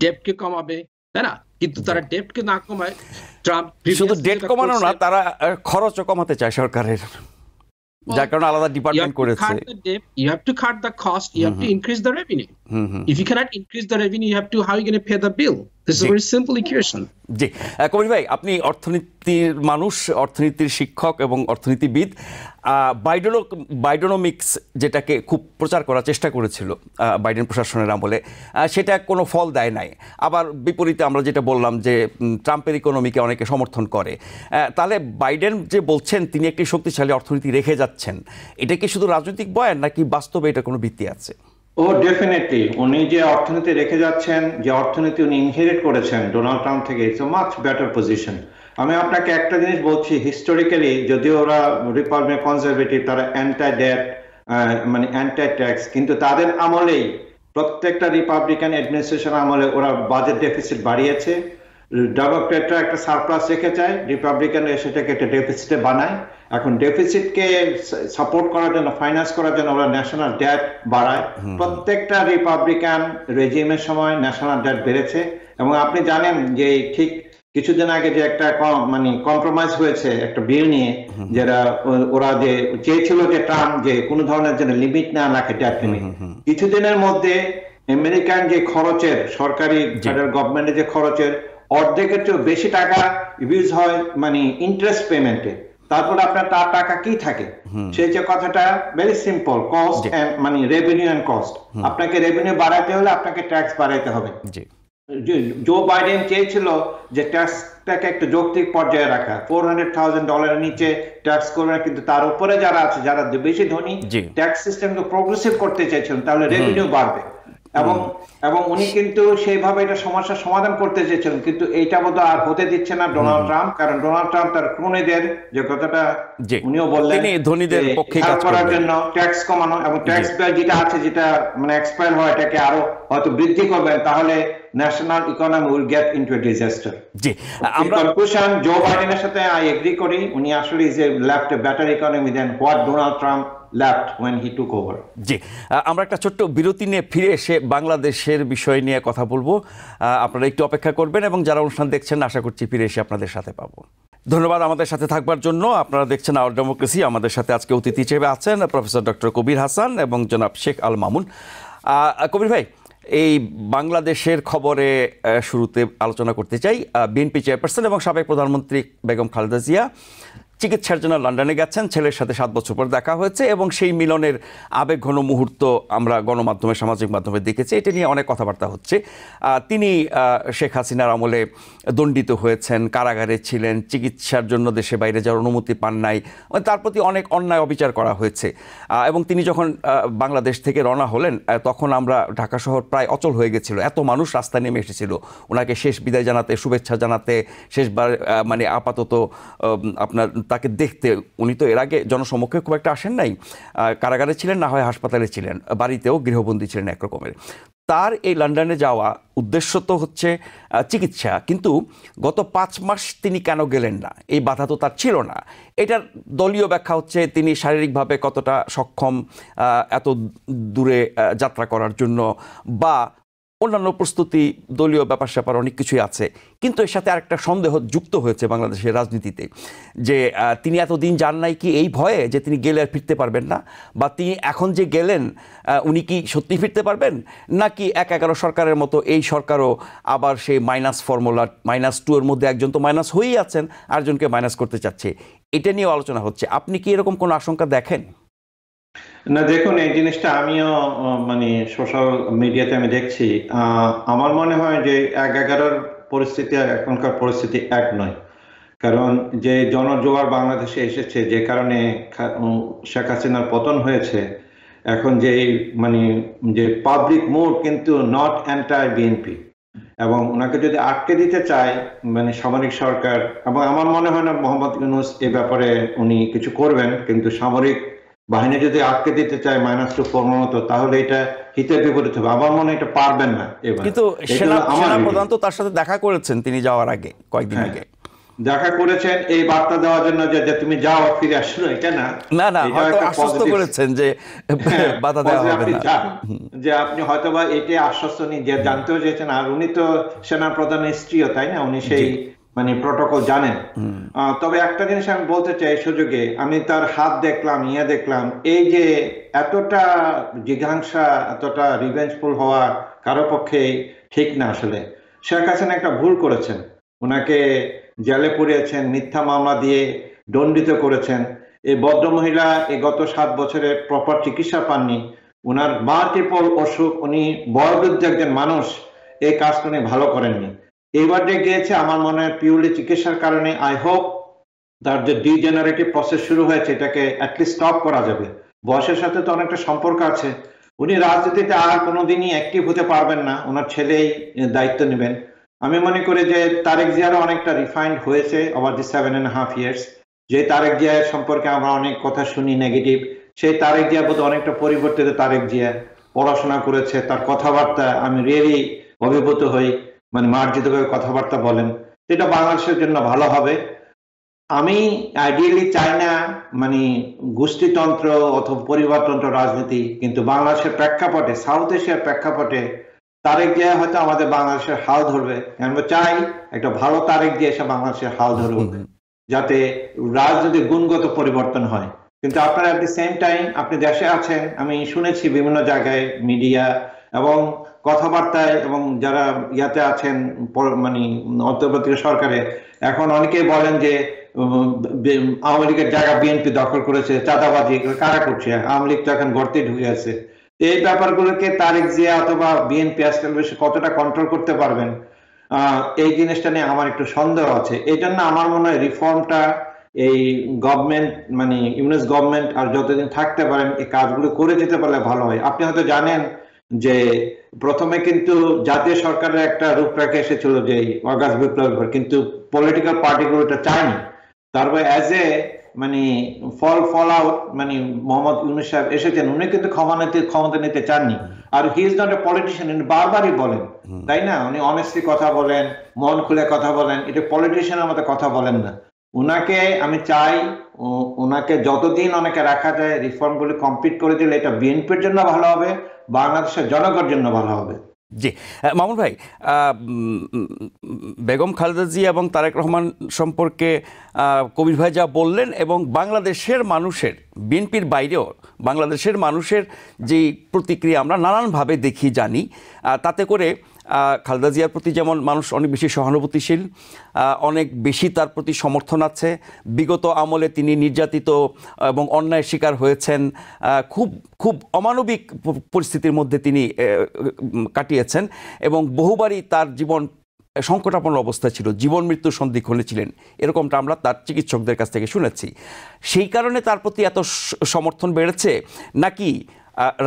S3: ডেপ্ট কে কমাবে, তাই না? কিন্তু তারা ডেপ্ট কে না কমায়, ট্রাম্প
S1: শুধু ডেট কমানো না, তারা খরচও কমাতে চায় সরকারের, যার কারণে আলাদা ডিপার্টমেন্ট করেছে।
S3: You have to cut the cost, you have to increase the revenue. If you cannot increase the revenue, you have to, how are you going to pay the bill? This is a very simple equation.
S1: জি, কবির ভাই, আপনি অর্থনীতির মানুষ, অর্থনীতির শিক্ষক এবং অর্থনীতিবিদ। বাইডেনোমিক্স যেটাকে খুব প্রচার করার চেষ্টা করেছিল বাইডেন প্রশাসনের আমলে, সেটা কোনো ফল দেয় নাই। আবার বিপরীতে আমরা যেটা বললাম যে ট্রাম্পের ইকোনমিকে অনেকে সমর্থন করে। তাহলে বাইডেন যে বলছেন তিনি একটি শক্তিশালী অর্থনীতি রেখে যাচ্ছেন, এটা কি শুধু রাজনৈতিক বয়ান নাকি বাস্তবে এটা কোনো ভিত্তি আছে?
S2: ডেফিনেটলি উনি যে অর্থনীতি রেখে যাচ্ছেন, যে অর্থনীতি উনি ইনহেরিট করেছেন ডোনাল্ড ট্রাম্প থেকে, it's a much better position. আমি আপনাকে একটা জিনিস বলছি, হিস্টোরিক্যালি যদিও ওরা রিপাবলিকান কনজারভেটিভ, তারা অ্যান্টি ডেট মানে অ্যান্টি ট্যাক্স, কিন্তু তাদের আমলেই প্রত্যেকটা রিপাবলিকান অ্যাডমিনিস্ট্রেশন আমলে ওরা বাজেট ডেফিসিট বাড়িয়েছে। ডেমোক্রেটরা একটা সারপ্লাস রেখে যায়, রিপাবলিকানরা সেটাকে একটা ডেফিসিটে বানায়। এখন ডেফিসিটকে সাপোর্ট করার জন্য, ফাইন্যান্স করার জন্য ওরা ন্যাশনাল ডেট বাড়ায়। প্রত্যেকটা রিপাবলিকান রেজিমের সময় ন্যাশনাল ডেট বেড়েছে। এবং আপনি জানেন যে ঠিক কিছুদিন আগে যে একটা মানে কম্প্রোমাইজ হয়েছে একটা বিল নিয়ে, যেটা ওরা যে চেয়েছিল যে ট্রাম্প যে কোনো ধরনের যেন লিমিট না রাখে ডেট নিয়ে। কিছুদিনের মধ্যে আমেরিকান যে খরচের, সরকারি ফেডারেল গভর্নমেন্টের যে খরচের অর্ধেকের চেয়ে বেশি টাকা ইউজ হয় মানে ইন্টারেস্ট পেমেন্টে। তারপর আপনার তার টাকা কি থাকে, সেই যে কথাটা ভেরি সিম্পল, কস্ট মানে রেভিনিউ এন্ড কস্ট। আপনাকে রেভিনিউ বাড়াইতে হলে আপনাকে ট্যাক্স বাড়াইতে হবে। জো বাইডেন চেয়েছিল যে ট্যাক্সটাকে একটা যৌক্তিক পর্যায়ে রাখা, $400,000 নিচে ট্যাক্স করবে না, কিন্তু তার উপরে যারা আছে, যারা বেশি ধনী, ট্যাক্স সিস্টেমকে প্রোগ্রেসিভ করতে চেয়েছিলেন, তাহলে রেভিনিউ বাড়বে। এবং উনি কিন্তু সেইভাবে এটা সমস্যার সমাধান করতে চেয়েছিলেন, কিন্তু এইটা বোধ আর হতে দিচ্ছে না ডোনাল্ড ট্রাম্প। কারণ ডোনাল্ড ট্রাম্প তার ক্রোনিদের যে কথাটা উনিও বললেন,
S1: ধনীদের পক্ষে কাজ
S2: করার জন্য ট্যাক্স কমানো এবং ট্যাক্স বিল যেটা আছে, যেটা মানে এক্সপায়ার হয়, এটাকে আরো হয়তো বৃদ্ধি করবেন, তাহলে national economy will get into a disaster.
S1: জি, আমরা
S2: কনক্লুশন জো বাইডেনের সাথে আই এগ্রি করি, উনি আসলে is a left a better economy than what Donald Trump left when he took over.
S1: জি, আমরা একটা ছোট্ট বিরতি নিয়ে ফিরে এসে বাংলাদেশের বিষয় নিয়ে কথা বলবো। আপনারা একটু অপেক্ষা করবেন এবং যারা অনুষ্ঠান দেখছেন আশা করছি ফিরে এসে আপনাদের সাথে পাবো। ধন্যবাদ আমাদের সাথে থাকবার জন্য। আপনারা দেখছেন আওয়ার ডেমোক্রেসি। আমাদের সাথে আজকে অতিথি হিসেবে আছেন প্রফেসর ডক্টর কবির হাসান এবং জনাব শেখ আল মামুন। কবির ভাই, এই বাংলাদেশের খবরে শুরুতে আলোচনা করতে চাই। বিএনপি চেয়ারপারসন এবং সাবেক প্রধানমন্ত্রী বেগম খালেদা জিয়া চিকিৎসার জন্য লন্ডনে গেছেন। ছেলের সাথে 7 বছর পর দেখা হয়েছে এবং সেই মিলনের আবেগঘন মুহূর্ত আমরা গণমাধ্যমে, সামাজিক মাধ্যমে দেখেছি। এটা নিয়ে অনেক কথাবার্তা হচ্ছে। তিনি শেখ হাসিনার আমলে দণ্ডিত হয়েছেন, কারাগারে ছিলেন, চিকিৎসার জন্য দেশে বাইরে যাওয়ার অনুমতি পান নাই, তার প্রতি অনেক অন্যায় অবিচার করা হয়েছে। এবং তিনি যখন বাংলাদেশ থেকে রওনা হলেন তখন আমরা ঢাকা শহর প্রায় অচল হয়ে গেছিল, এত মানুষ রাস্তায় নেমে এসেছিল ওনাকে শেষ বিদায় জানাতে, শুভেচ্ছা জানাতে, শেষবার মানে আপাতত আপনার তাকে দেখতে। উনি তো এর আগে জনসমক্ষে খুব একটা আসেন নাই, কারাগারে ছিলেন, না হয় হাসপাতালে ছিলেন, বাড়িতেও গৃহবন্দী ছিলেন একরকমের। তার এই লন্ডনে যাওয়া উদ্দেশ্য তো হচ্ছে চিকিৎসা, কিন্তু গত 5 মাস তিনি কেন গেলেন না? এই বাধা তো তার ছিল না। এটার দলীয় ব্যাখ্যা হচ্ছে তিনি শারীরিকভাবে কতটা সক্ষম এত দূরে যাত্রা করার জন্য, বা অন্যান্য প্রস্তুতি, দলীয় ব্যাপার স্যাপার অনেক কিছুই আছে। কিন্তু এর সাথে আরেকটা সন্দেহ যুক্ত হয়েছে বাংলাদেশের রাজনীতিতে, যে তিনি এতদিন যান নাই কি এই ভয়ে যে তিনি গেলে আর ফিরতে পারবেন না, বা তিনি এখন যে গেলেন উনি কি সত্যি ফিরতে পারবেন, নাকি 1-11 সরকারের মতো এই সরকারও আবার সেই মাইনাস ফর্মুলা, -2 এর মধ্যে একজন তো মাইনাস হয়েই আছেন, আরেকজনকে মাইনাস করতে চাচ্ছে। এটা নিয়েও আলোচনা হচ্ছে। আপনি কি এরকম কোনো আশঙ্কা দেখেন?
S2: না, দেখুন, এই জিনিসটা আমিও মানে সোশ্যাল মিডিয়াতে আমি দেখছি। আমার মনে হয় যে 11-11 পরিস্থিতি এখনকার পরিস্থিতি এক নয়। কারণ যে জনজোয়ার বাংলাদেশে এসেছে, যে কারণে শেখ হাসিনার পতন হয়েছে, এখন যে মানে যে পাবলিক মুড কিন্তু নট এন্টায়ার বিএনপি, এবং ওনাকে যদি আটকে দিতে চায় মানে সামরিক সরকার, এবং আমার মনে হয় না মোহাম্মদ ইউনূস এ ব্যাপারে উনি কিছু করবেন, কিন্তু সামরিক বাহিনী যদি আটকে দিতে চায় -2 মতো, তাহলে এটা হিতের বিপরীত হবে। আমার মনে হয় এটা পারবেন না এবার।
S1: কিন্তু সেনা প্রধান তো তার সাথে দেখা করেছেন তিনি যাওয়ার আগে, কয়েকদিন আগে
S2: দেখা করেছেন এই বার্তা দেওয়ার জন্য যে তুমি যাও ফিরে আসো, এটা না,
S1: না হয়তো আশ্বস্ত করেছেন যে বাধা দেওয়া হবে না,
S2: যে আপনি হয়তোবা এটি আশ্বস্ত নিয়ে যে জানতেও চেয়েছেন। আর উনি তো সেনা প্রধানের স্ত্রীও, তাই না, উনি সেই মানে প্রটোকল জানেন। তবে একটা জিনিস আমি বলতে চাই সুযোগে, আমি তার হাত দেখলাম, দেখলাম, এই যে এতটা জিঘাংসা, এতটা রিভেঞ্জফুল হওয়া কারো পক্ষে ঠিক না। আসলে শেখ হাসিনা একটা ভুল করেছেন, ওনাকে জেলে পুড়িয়েছেন, মিথ্যা মামলা দিয়ে দণ্ডিত করেছেন। এই ভদ্রমহিলা এই গত 7 বছরে প্রপার চিকিৎসা পাননি, ওনার মাল্টিপল অসুখ, উনি বয়োবৃদ্ধ একজন মানুষ, এই কাজটা উনি ভালো করেননি। এইবার যে গিয়েছে আমার মনে হয় পিওরলি চিকিৎসার কারণে। আই হোপ তার যে ডিজেনারেটিভ প্রসেস শুরু হয়েছে এটাকে অ্যাটলিস্ট স্টপ করা যাবে। বয়সের সাথে তো অনেকটা সম্পর্ক আছে। উনি রাজনীতিতে আর কোনোদিনই অ্যাক্টিভ হতে পারবেন না, ওনার ছেলেই দায়িত্ব নেবেন। আমি মনে করি যে তারেক জিয়ারও অনেকটা রিফাইন্ড হয়েছে ওভার দি 7.5 years। যে তারেক জিয়ার সম্পর্কে আমরা অনেক কথা শুনি নেগেটিভ, সেই তারেক জিয়া বোধ অনেকটা পরিবর্তিত তারেক জিয়া। পড়াশোনা করেছে, তার কথাবার্তা আমি রিয়েলি অভিভূত হই, মানে মার্জিতভাবে কথাবার্তা বলেন, এটা বাংলাদেশের জন্য ভালো হবে। আমি আইডিয়ালি চাই না মানে গোষ্ঠীতন্ত্র অথবা পরিবারতন্ত্র রাজনীতি, কিন্তু বাংলাদেশের প্রেক্ষাপটে, সাউথ এশিয়ার প্রেক্ষাপটে তারেক জিয়া হয়তো আমাদের বাংলাদেশের হাল ধরবে। আমরা চাই একটা ভালো তারেক জিয়া এসে বাংলাদেশের হাল ধরুক, যাতে রাজনীতির গুণগত পরিবর্তন হয়। কিন্তু আপনারা এট দি সেম টাইম আপনি দেশে আছেন, আমি শুনেছি বিভিন্ন জায়গায় মিডিয়া এবং কথাবার্তায়, এবং যারা ইয়াতে আছেন মানে অন্তর্বর্তী সরকারে, এখন অনেকেই বলেন যে আওয়ামী লীগের জায়গা বিএনপি দখল করেছে, চাঁদাবাজি কারা করছে, আওয়ামী লীগ তো এখন গর্তে ঢুকে আছে। এই ব্যাপারগুলোকে তারেক জিয়া অথবা বিএনপি এস্টাবলিশ কতটা কন্ট্রোল করতে পারবেন, এই জিনিসটা নিয়ে আমার একটু সন্দেহ আছে। এই জন্য আমার মনে হয় রিফর্মটা এই গভর্নমেন্ট মানে ইউনিস গভর্নমেন্ট আর যতদিন থাকতে পারেন এই কাজগুলো করে যেতে পারলে ভালো হয়। আপনি হয়তো জানেন যে প্রথমে কিন্তু জাতীয় সরকারের একটা রূপরেখা এসেছিল যে অগাস্ট বিপ্লবের পর, কিন্তু পলিটিক্যাল পার্টিগুলো এটা চায়নি। তারপরে অ্যাজ এ মানে ফল আউট মানে মোহাম্মদ ইউনূস সাহেব এসেছেন, উনি কিন্তু ক্ষমতা নিতে চাননি। আর he is not a politician, উনি বারবারই বলেন, তাই না, উনি অনেস্টলি কথা বলেন, মন খুলে কথা বলেন, এটা পলিটিশিয়ানের মতো কথা বলেন না। উনাকে আমি চাই, উনাকে যতদিন অনেকে রাখা যায়, রিফর্মগুলি কমপ্লিট করে দিলে এটা বিএনপির জন্য ভালো হবে, বাংলাদেশের জনগণের জন্য ভালো হবে।
S1: জি মামুন ভাই, বেগম খালেদা জিয়া এবং তারেক রহমান সম্পর্কে কবির ভাই যা বললেন, এবং বাংলাদেশের মানুষের, বিএনপির বাইরেও বাংলাদেশের মানুষের যে প্রতিক্রিয়া আমরা নানানভাবে দেখি জানি, তাতে করে খালেদা জিয়ার প্রতি যেমন মানুষ অনেক বেশি সহানুভূতিশীল, অনেক বেশি তার প্রতি সমর্থন আছে। বিগত আমলে তিনি নির্যাতিত এবং অন্যায়ের শিকার হয়েছেন, খুব অমানবিক পরিস্থিতির মধ্যে তিনি কাটিয়েছেন, এবং বহুবারই তার জীবন সংকটাপন্ন অবস্থা ছিল, জীবন মৃত্যুর সন্ধিক্ষণে ছিলেন, এরকমটা আমরা তার চিকিৎসকদের কাছ থেকে শুনেছি। সেই কারণে তার প্রতি এত সমর্থন বেড়েছে, নাকি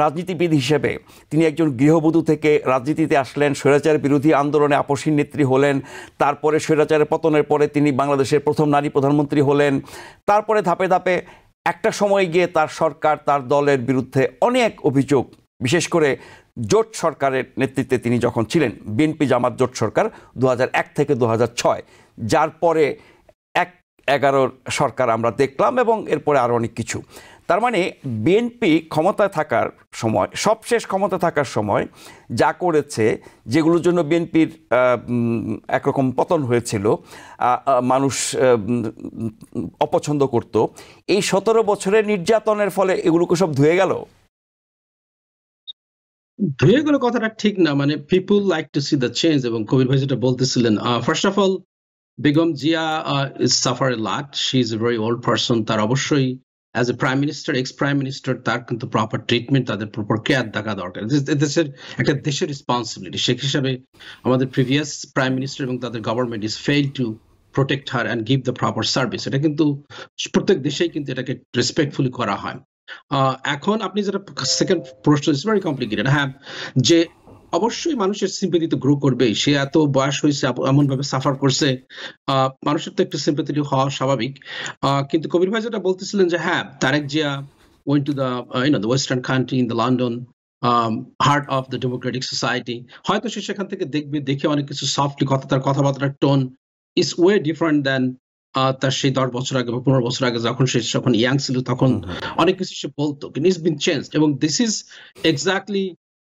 S1: রাজনীতিবিদ হিসেবে তিনি একজন গৃহবধূ থেকে রাজনীতিতে আসলেন, স্বৈরাচার বিরোধী আন্দোলনে আপসীন নেত্রী হলেন, তারপরে স্বৈরাচারের পতনের পরে তিনি বাংলাদেশের প্রথম নারী প্রধানমন্ত্রী হলেন, তারপরে ধাপে ধাপে একটা সময় গিয়ে তার সরকার, তার দলের বিরুদ্ধে অনেক অভিযোগ, বিশেষ করে জোট সরকারের নেতৃত্বে তিনি যখন ছিলেন, বিএনপি জামাত জোট সরকার 2001 থেকে 2006, যার পরে 11 সরকার আমরা দেখলাম, এবং এরপরে আরও অনেক কিছু। তার মানে বিএনপি ক্ষমতায় থাকার সময়, সবশেষ ক্ষমতা থাকার সময় যা করেছে, যেগুলোর জন্য বিএনপির একরকম পতন হয়েছিল, মানুষ অপছন্দ করত, এই 17 বছরের নির্যাতনের ফলে এগুলোকে সব ধুয়ে গেল।
S3: ধুয়ে গেল কথাটা ঠিক না, মানে people like to C the change. এবং কবির ভাই যেটা বলতেছিলেন, first of all Begum Zia suffer A lot, she is a very old person. তার অবশ্যই as a prime minister, x prime minister, তার কিন্তু প্রপার ট্রিটমেন্ট, তাদের প্রপার কেয়ার দেখা দরকার। দেশের একটা দেশের রেসপন্সিবিলিটি। সে হিসাবে আমাদের প্রিভিয়াস প্রাইম মিনিস্টার এবং তাদের government is fail to protect her and give the proper service. এটা কিন্তু প্রত্যেক দেশেই কিন্তু এটাকে রেসপেক্টফুলি করা হয়। এখন আপনি যেটা সেকেন্ড প্রশ্ন, ইজ ভেরি কমপ্লিকেটেড। হ্যাঁ, যে অবশ্যই মানুষের সিম্পেথি তো গ্রো করবেই, সে এত বয়স হয়েছে, এমন ভাবে সাফার করছে, মানুষের তো একটু সিম্পেথি হওয়া স্বাভাবিক। কিন্তু কবির ভাই যেটা বলতেছিলেন যে হ্যাঁ, Tarique Zia went to the the Western country in the London heart of the democratic society. হয়তো সে সেখান থেকে দেখে অনেক কিছু সফটলি তার কথাবার্তার tone is way different than তার সেই 10 বছর আগে বা 15 বছর আগে যখন ইয়াং ছিল তখন অনেক কিছু সে বলতো, কিন্তু it's been changed, এবং this is exactly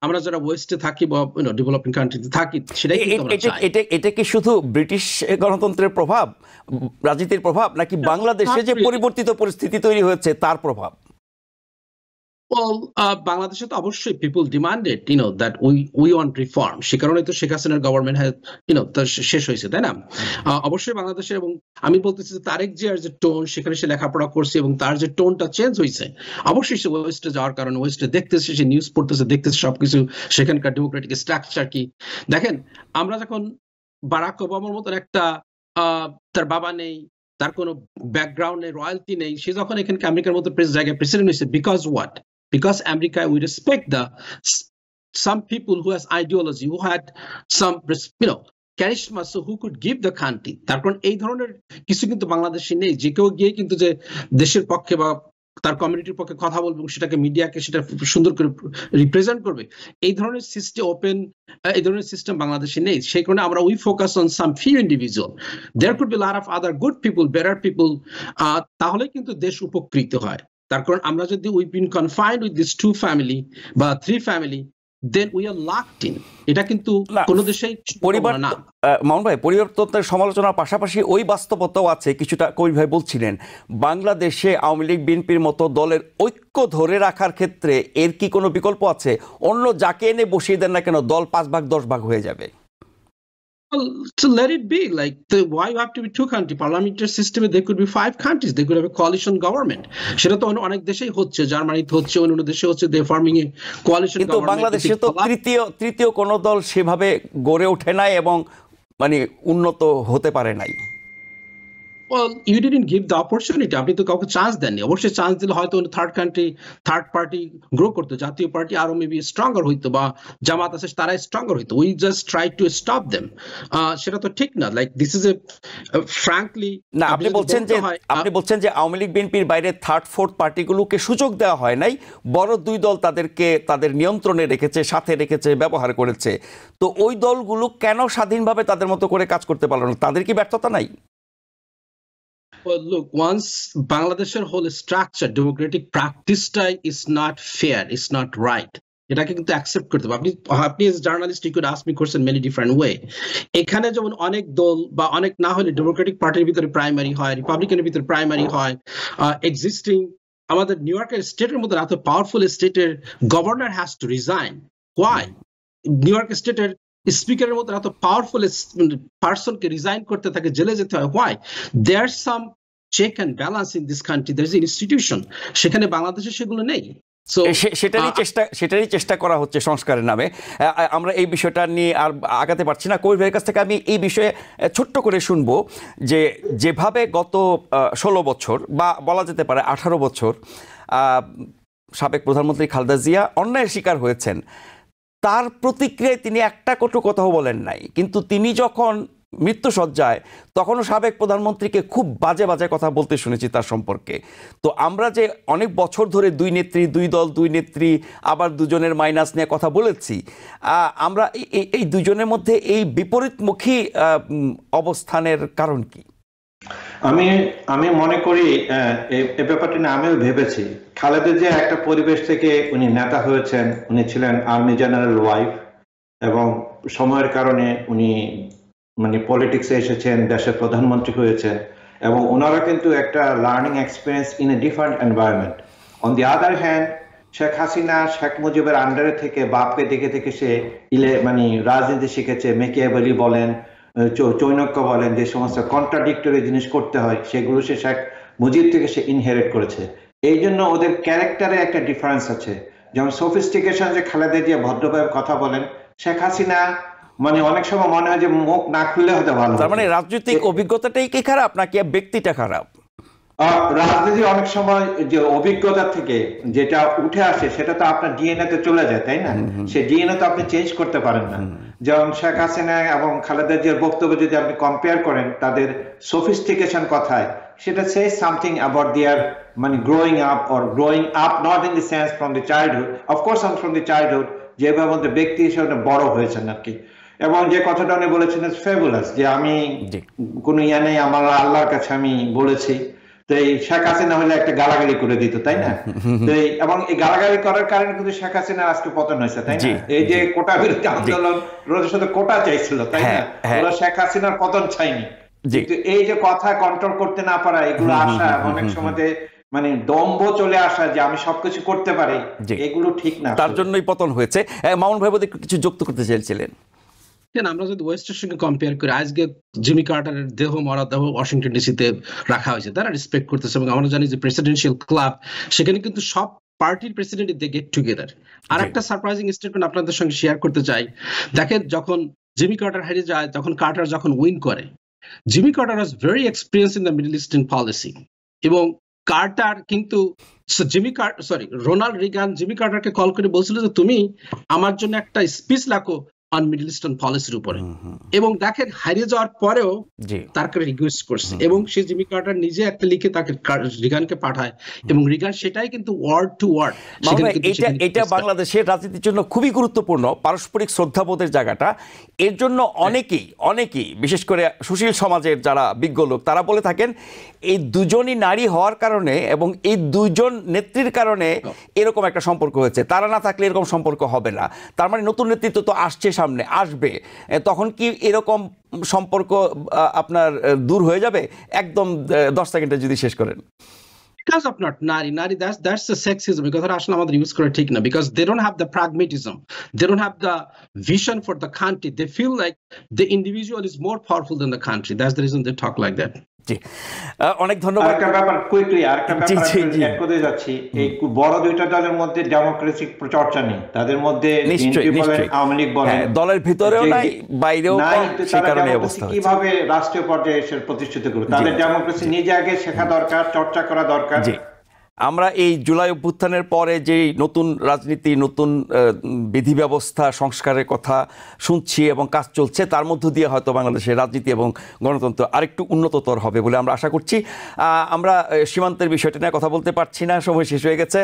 S3: আমরা যারা ওয়েস্টে থাকি বা ডেভেলপিং কান্ট্রিতে থাকি সেটাই কিন্তু আমরা চাই।
S1: এটা কি শুধু ব্রিটিশ গণতন্ত্রের প্রভাব, রাজনীতির প্রভাব, নাকি বাংলাদেশে যে পরিবর্তিত পরিস্থিতি তৈরি হয়েছে তার প্রভাব?
S3: Well, বাংলাদেশে তো অবশ্যই people demanded, that we want reform. সে কারণে তো শেখ হাসিনার গভর্নমেন্ট শেষ হয়েছে, তাই না? অবশ্যই বাংলাদেশে, এবং আমি বলতেছি যে তারেক জিয়ার যে টোন, সেখানে সে লেখাপড়া করছে এবং তার যে টোনটা চেঞ্জ হয়েছে, অবশ্যই সে ওয়েস্টে যাওয়ার কারণে ওয়েস্টে দেখতেছে, সে নিউজ পড়তেছে, দেখতেছে সবকিছু, সেখানকার ডেমোক্রেটিক স্ট্রাকচার কি। দেখেন, আমরা যখন বারাক ওবামার মতন একটা তার বাবা নেই, তার কোনো ব্যাকগ্রাউন্ড নেই, রয়্যালটি নেই, সে যখন এখানকে আমেরিকার মতো জায়গায় প্রেসিডেন্ট হয়েছে, because what? Because America, we respect some people who has ideology, who had some, charisma, so who could give the country. তার কারণ এই ধরনের কিছু কিন্তু বাংলাদেশে নেই, যে কেউ গিয়ে কিন্তু যে দেশের পক্ষে বা তার কমিউনিটির পক্ষে কথা বলবে এবং সেটাকে মিডিয়াকে সেটা সুন্দর করে রিপ্রেজেন্ট করবে, এই ধরনের সিস্টেম এই ধরনের সিস্টেম বাংলাদেশে নেই। সেই কারণে আমরা we focus on some few individual, there could be lot of other good people, better people, তাহলে কিন্তু দেশ উপকৃত হয়। তার কারণ আমরা যদি we've been confined with this 2 family বা 3 family, then we are locked in. এটা কিন্তু কোন দেশেই পরিবার না।
S1: মামুন ভাই, পরিবর্তনের সমালোচনার পাশাপাশি ওই বাস্তবতাও আছে, কিছুটা কবির ভাই বলছিলেন, বাংলাদেশে আওয়ামী লীগ বিএনপির মতো দলের ঐক্য ধরে রাখার ক্ষেত্রে এর কি কোনো বিকল্প আছে? অন্য যাকে এনে বসিয়ে দেন না কেন, দল 5 ভাগ 10 ভাগ হয়ে যাবে।
S3: Well, so let it be. Like, why you have to be 2 country parliamentary system? There could be 5 countries. They could have a coalition government. সেটা তো অনেক দেশেই হচ্ছে, জার্মানিতে হচ্ছে, অন্য দেশে হচ্ছে, they forming a coalition government. কিন্তু
S1: বাংলাদেশে তো তৃতীয় কোন দল সেভাবে গড়ে ওঠে নাই এবং মানে উন্নত হতে পারে নাই।
S3: Well, you didn't give the opportunity. আপনি তো কাউকে চান্স দেননি। অবশ্যই চান্স দিলে হয়তো থার্ড পার্টি গ্রো করতো, জাতীয় পার্টি আরো মেবি স্ট্রঙ্গার হইতো, বা জামাত আছে তারাই স্ট্রঙ্গার হইতো। We just try to stop them. সেটা তো ঠিক না। Like this is a frankly
S1: না, আপনি বলছেন যে আওয়ামী লীগ বিএনপির বাইরে থার্ড ফোর্থ পার্টিগুলোকে সুযোগ দেওয়া হয় নাই, বড় 2 দল তাদেরকে তাদের নিয়ন্ত্রণে রেখেছে, সাথে রেখেছে, ব্যবহার করেছে। তো ওই দলগুলো কেন স্বাধীনভাবে তাদের মতো করে কাজ করতে পারলো না? তাদের কি ব্যর্থতা নাই?
S3: Well, look, once Bangladesh's whole structure, democratic practice-টাই is not fair, it's not right. এটাকে কিন্তু অ্যাকসেপ্ট করতে হবে। আপনি as journalist you could ask me question many different way. এখানে যেমন অনেক দল বা অনেক না হলে ডেমোক্রেটিক পার্টির ভিতরে প্রাইমারি হয়, রিপাবলিকানের ভিতরে প্রাইমারি হয়, এক্সিস্টিং আমাদের নিউ ইয়র্কের স্টেটের মধ্যে এত পাওয়ারফুল স্টেটের governor has to resign. Why? New York স্টেটের স্পিকারের মতো এত পাওয়ারফুল পার্সনকে রিজাইন করতে থাকে, জেলে যেতে হয়। Why? There some check and balance in this country, there is institution. সেখানে বাংলাদেশে সেগুলো নেই।
S1: সেটারই চেষ্টা করা হচ্ছে সংস্কারের নামে। আমরা এই বিষয়টা নিয়ে আর আগাতে পারছি না। কবির ভাইয়ের কাছ থেকে আমি এই বিষয়ে ছোট্ট করে শুনবো যে যেভাবে গত 16 বছর বা বলা যেতে পারে 18 বছর সাবেক প্রধানমন্ত্রী খালেদা জিয়া অন্যায়ের শিকার হয়েছেন, তার প্রতিক্রিয়ায় তিনি একটা কটু কথাও বলেন নাই, কিন্তু তিনি যখন মৃত্যুসজ্জায় তখনও সাবেক প্রধানমন্ত্রীকে খুব বাজে বাজে কথা বলতে শুনেছি তার সম্পর্কে। তো আমরা যে অনেক বছর ধরে 2 নেত্রী, 2 দল, 2 নেত্রী, আবার দুজনের মাইনাস নিয়ে কথা বলেছি, আমরা এই দুজনের মধ্যে এই বিপরীতমুখী অবস্থানের কারণ কি?
S2: আমি মনে করি এই ব্যাপারটা নিয়ে আমিও ভেবেছি। খালেদা জিয়া একটা পরিবেশ থেকে উনি নেতা হয়েছেন, উনি ছিলেন আর্মি জেনারেল ওয়াইফ, এবং সময়ের কারণে উনি মানে পলিটিক্সে এসেছেন, দেশের প্রধানমন্ত্রী হয়েছেন, এবং ওনারা কিন্তু একটা learning experience in a different environment. On the other hand, Sheikh Hasina Sheikh মুজিবের আন্ডারে থেকে বাপকে দেখে দেখে সে মানে রাজনীতি শিখেছে। মেকিয়াভেলি বলেন, চৈনক্য বলেন, যে সমস্ত কন্ট্রাডিক্টরি জিনিস করতে হয় সেগুলো সে শেখ মুজিব থেকে সে ইনহেরিট করেছে। এই জন্য ওদের ক্যারেক্টারে একটা ডিফারেন্স আছে। যেমন সোফিস্টিকেশন, যে খালেদা জিয়া ভদ্রভাবে কথা বলেন, শেখ হাসিনা মানে অনেক সময় মনে হয় যে মুখ না খুললে হতে ভালো।
S1: তার মানে রাজনৈতিক অভিজ্ঞতাটাই কি খারাপ নাকি ব্যক্তিটা খারাপ?
S2: রাজনীতি অনেক সময় যে অভিজ্ঞতা থেকে যেটা উঠে আসে সেটা তো আপনার ডিএনএ তে চলে যায়, তাই না? সে ডিএনএ তো আপনি চেঞ্জ করতে পারেন না। যেমন শেখ হাসিনা এবং খালেদা জিয়ার বক্তব্য যদি আপনি কম্পেয়ার করেন, তাদের সোফিস্টিকেশন কথায় সেটা says something about their মানে growing up not in the sense from the childhood, of course from the childhood, যেভাবে মধ্যে ব্যক্তি হিসেবে বড় হয়েছেন আর কি। এবং যে কথাটা উনি বলেছেন ফেবুলাস, যে আমি কোনো ইয়া নেই, আমার আল্লাহর কাছে আমি বলেছি, তো এই শেখ হাসিনা হলে একটা গালাগালি করে দিত, তাই না? তো এবং এই গালাগালি করার কারণে কিন্তু শেখ হাসিনার আজকে পতন হয়েছে, তাই না? এই যে কোটা বিরোধী আন্দোলন, রোদের সাথে কোটা চাইছিল, তাই না? ওরা শেখ হাসিনার পতন চাইনি। কিন্তু এই যে কথা কন্ট্রোল করতে না পারা, এগুলো আসা অনেক সময় মানে দম্ভ চলে আসা যে আমি সবকিছু করতে পারি, এগুলো ঠিক না,
S1: তার জন্যই পতন হয়েছে। মামুন ভাই বোধহয় কিছু যুক্ত করতে চাইছিলেন।
S3: আমরা যদি ওয়েস্টের সঙ্গে কম্পেয়ার করি, আজকে জিমি কার্টারের মরদেহ ওয়াশিংটন ডিসিতে রাখা হয়েছে, তারা রেসপেক্ট করতেছে। এবং আমরা জানি যে প্রেসিডেন্সিয়াল ক্লাব, সেখানে কিন্তু সব পার্টির প্রেসিডেন্ট দে গেট টুগেদার। আর একটা সারপ্রাইজিং স্টেটমেন্ট আপনাদের সঙ্গে শেয়ার করতে চাই। দেখেন, যখন জিমি কার্টার হেরে যায়, তখন কার্টার যখন উইন করে, Jimmy Carter was very experience in the middle eastern policy. এবং কার্টার কিন্তু রোনাল্ড রিগান জিমি কার্টারকে কল করে বলছিল যে তুমি আমার জন্য একটা স্পিচ লেখো অন মিডল ইস্টার্ন পলিসির উপরে। এবং দেখেন, হারিয়ে যাওয়ার পরেও তাকে রিকোয়েস্ট করছে, এবং সে জিমি কার্টার নিজে একটা লিখে তাকে রিগানকে পাঠায়, এবং রিগান সেটাই কিন্তু ওয়ার্ড টু ওয়ার্ড।
S1: এটা বাংলাদেশের রাজনীতির জন্য খুবই গুরুত্বপূর্ণ, পারস্পরিক শ্রদ্ধাবোধের জায়গাটা। এর জন্য অনেকেই বিশেষ করে সুশীল সমাজের যারা বিজ্ঞ লোক, তারা বলে থাকেন এই দুজনই নারী হওয়ার কারণে এবং এই দুইজন নেত্রীর কারণে এরকম একটা সম্পর্ক হয়েছে, তারা না থাকলে এরকম সম্পর্ক হবে না। তার মানে নতুন নেতৃত্ব তো আসছে, সামনে আসবে, তখন কি এরকম সম্পর্ক আপনার দূর হয়ে যাবে? একদম 10 সেকেন্ডে যদি শেষ করেন।
S3: Because of not nari, that's the sexism. Because আসলে আমাদের ইউজ করা ঠিক না, because they don't have the pragmatism, they don't have the vision for the country. They feel like the individual is more powerful than the country. That's the reason they talk like that.
S1: জি, অনেক ধন্যবাদ।
S2: আরেকটা ব্যাপার quickly, আরেকটা ব্যাপার add করতে যাচ্ছি, এই বড় দুইটা দলের মধ্যে ডেমোক্রেসি চর্চা নেই, তাদের মধ্যে আওয়ামী লীগ বলেন,
S1: দলের ভিতরেও নাই, বাইরেও নাই, সেই কারণে অবস্থা হচ্ছে।
S2: কিভাবে রাষ্ট্রীয় পর্যায়ে এসে প্রতিষ্ঠিত করবে, তাদের ডেমোক্রেসি নিজে আগে শেখা দরকার, চর্চা করা দরকার।
S1: আমরা এই জুলাই অভ্যুত্থানের পরে যে নতুন রাজনীতি, নতুন বিধি ব্যবস্থা সংস্কারের কথা শুনছি এবং কাজ চলছে, তার মধ্য দিয়ে হয়তো বাংলাদেশের রাজনীতি এবং গণতন্ত্র আরেকটু উন্নততর হবে বলে আমরা আশা করছি। আমরা সীমান্তের বিষয়টা নিয়ে কথা বলতে পারছি না, সময় শেষ হয়ে গেছে।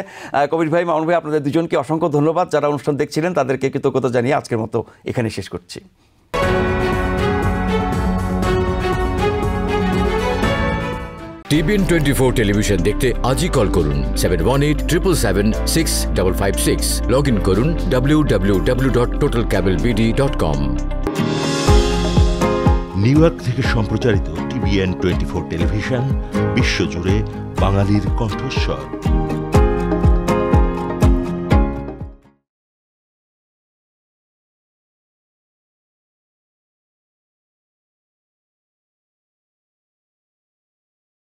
S1: কবির ভাই, মামুন ভাই, আপনাদের দুজনকে অসংখ্য ধন্যবাদ। যারা অনুষ্ঠান দেখছিলেন তাদেরকে কৃতজ্ঞতা জানিয়ে আজকের মতো এখানে শেষ করছি।
S4: TBN 24 টেলিভিশন দেখতে আজই কল করুন 7187776556। লগ ইন করুন www.totalcablebd.com।
S5: নিউ ইয়র্ক থেকে সম্প্রচারিত TBN 24 টেলিভিশন বিশ্বজুড়ে বাঙালির কণ্ঠস্বর।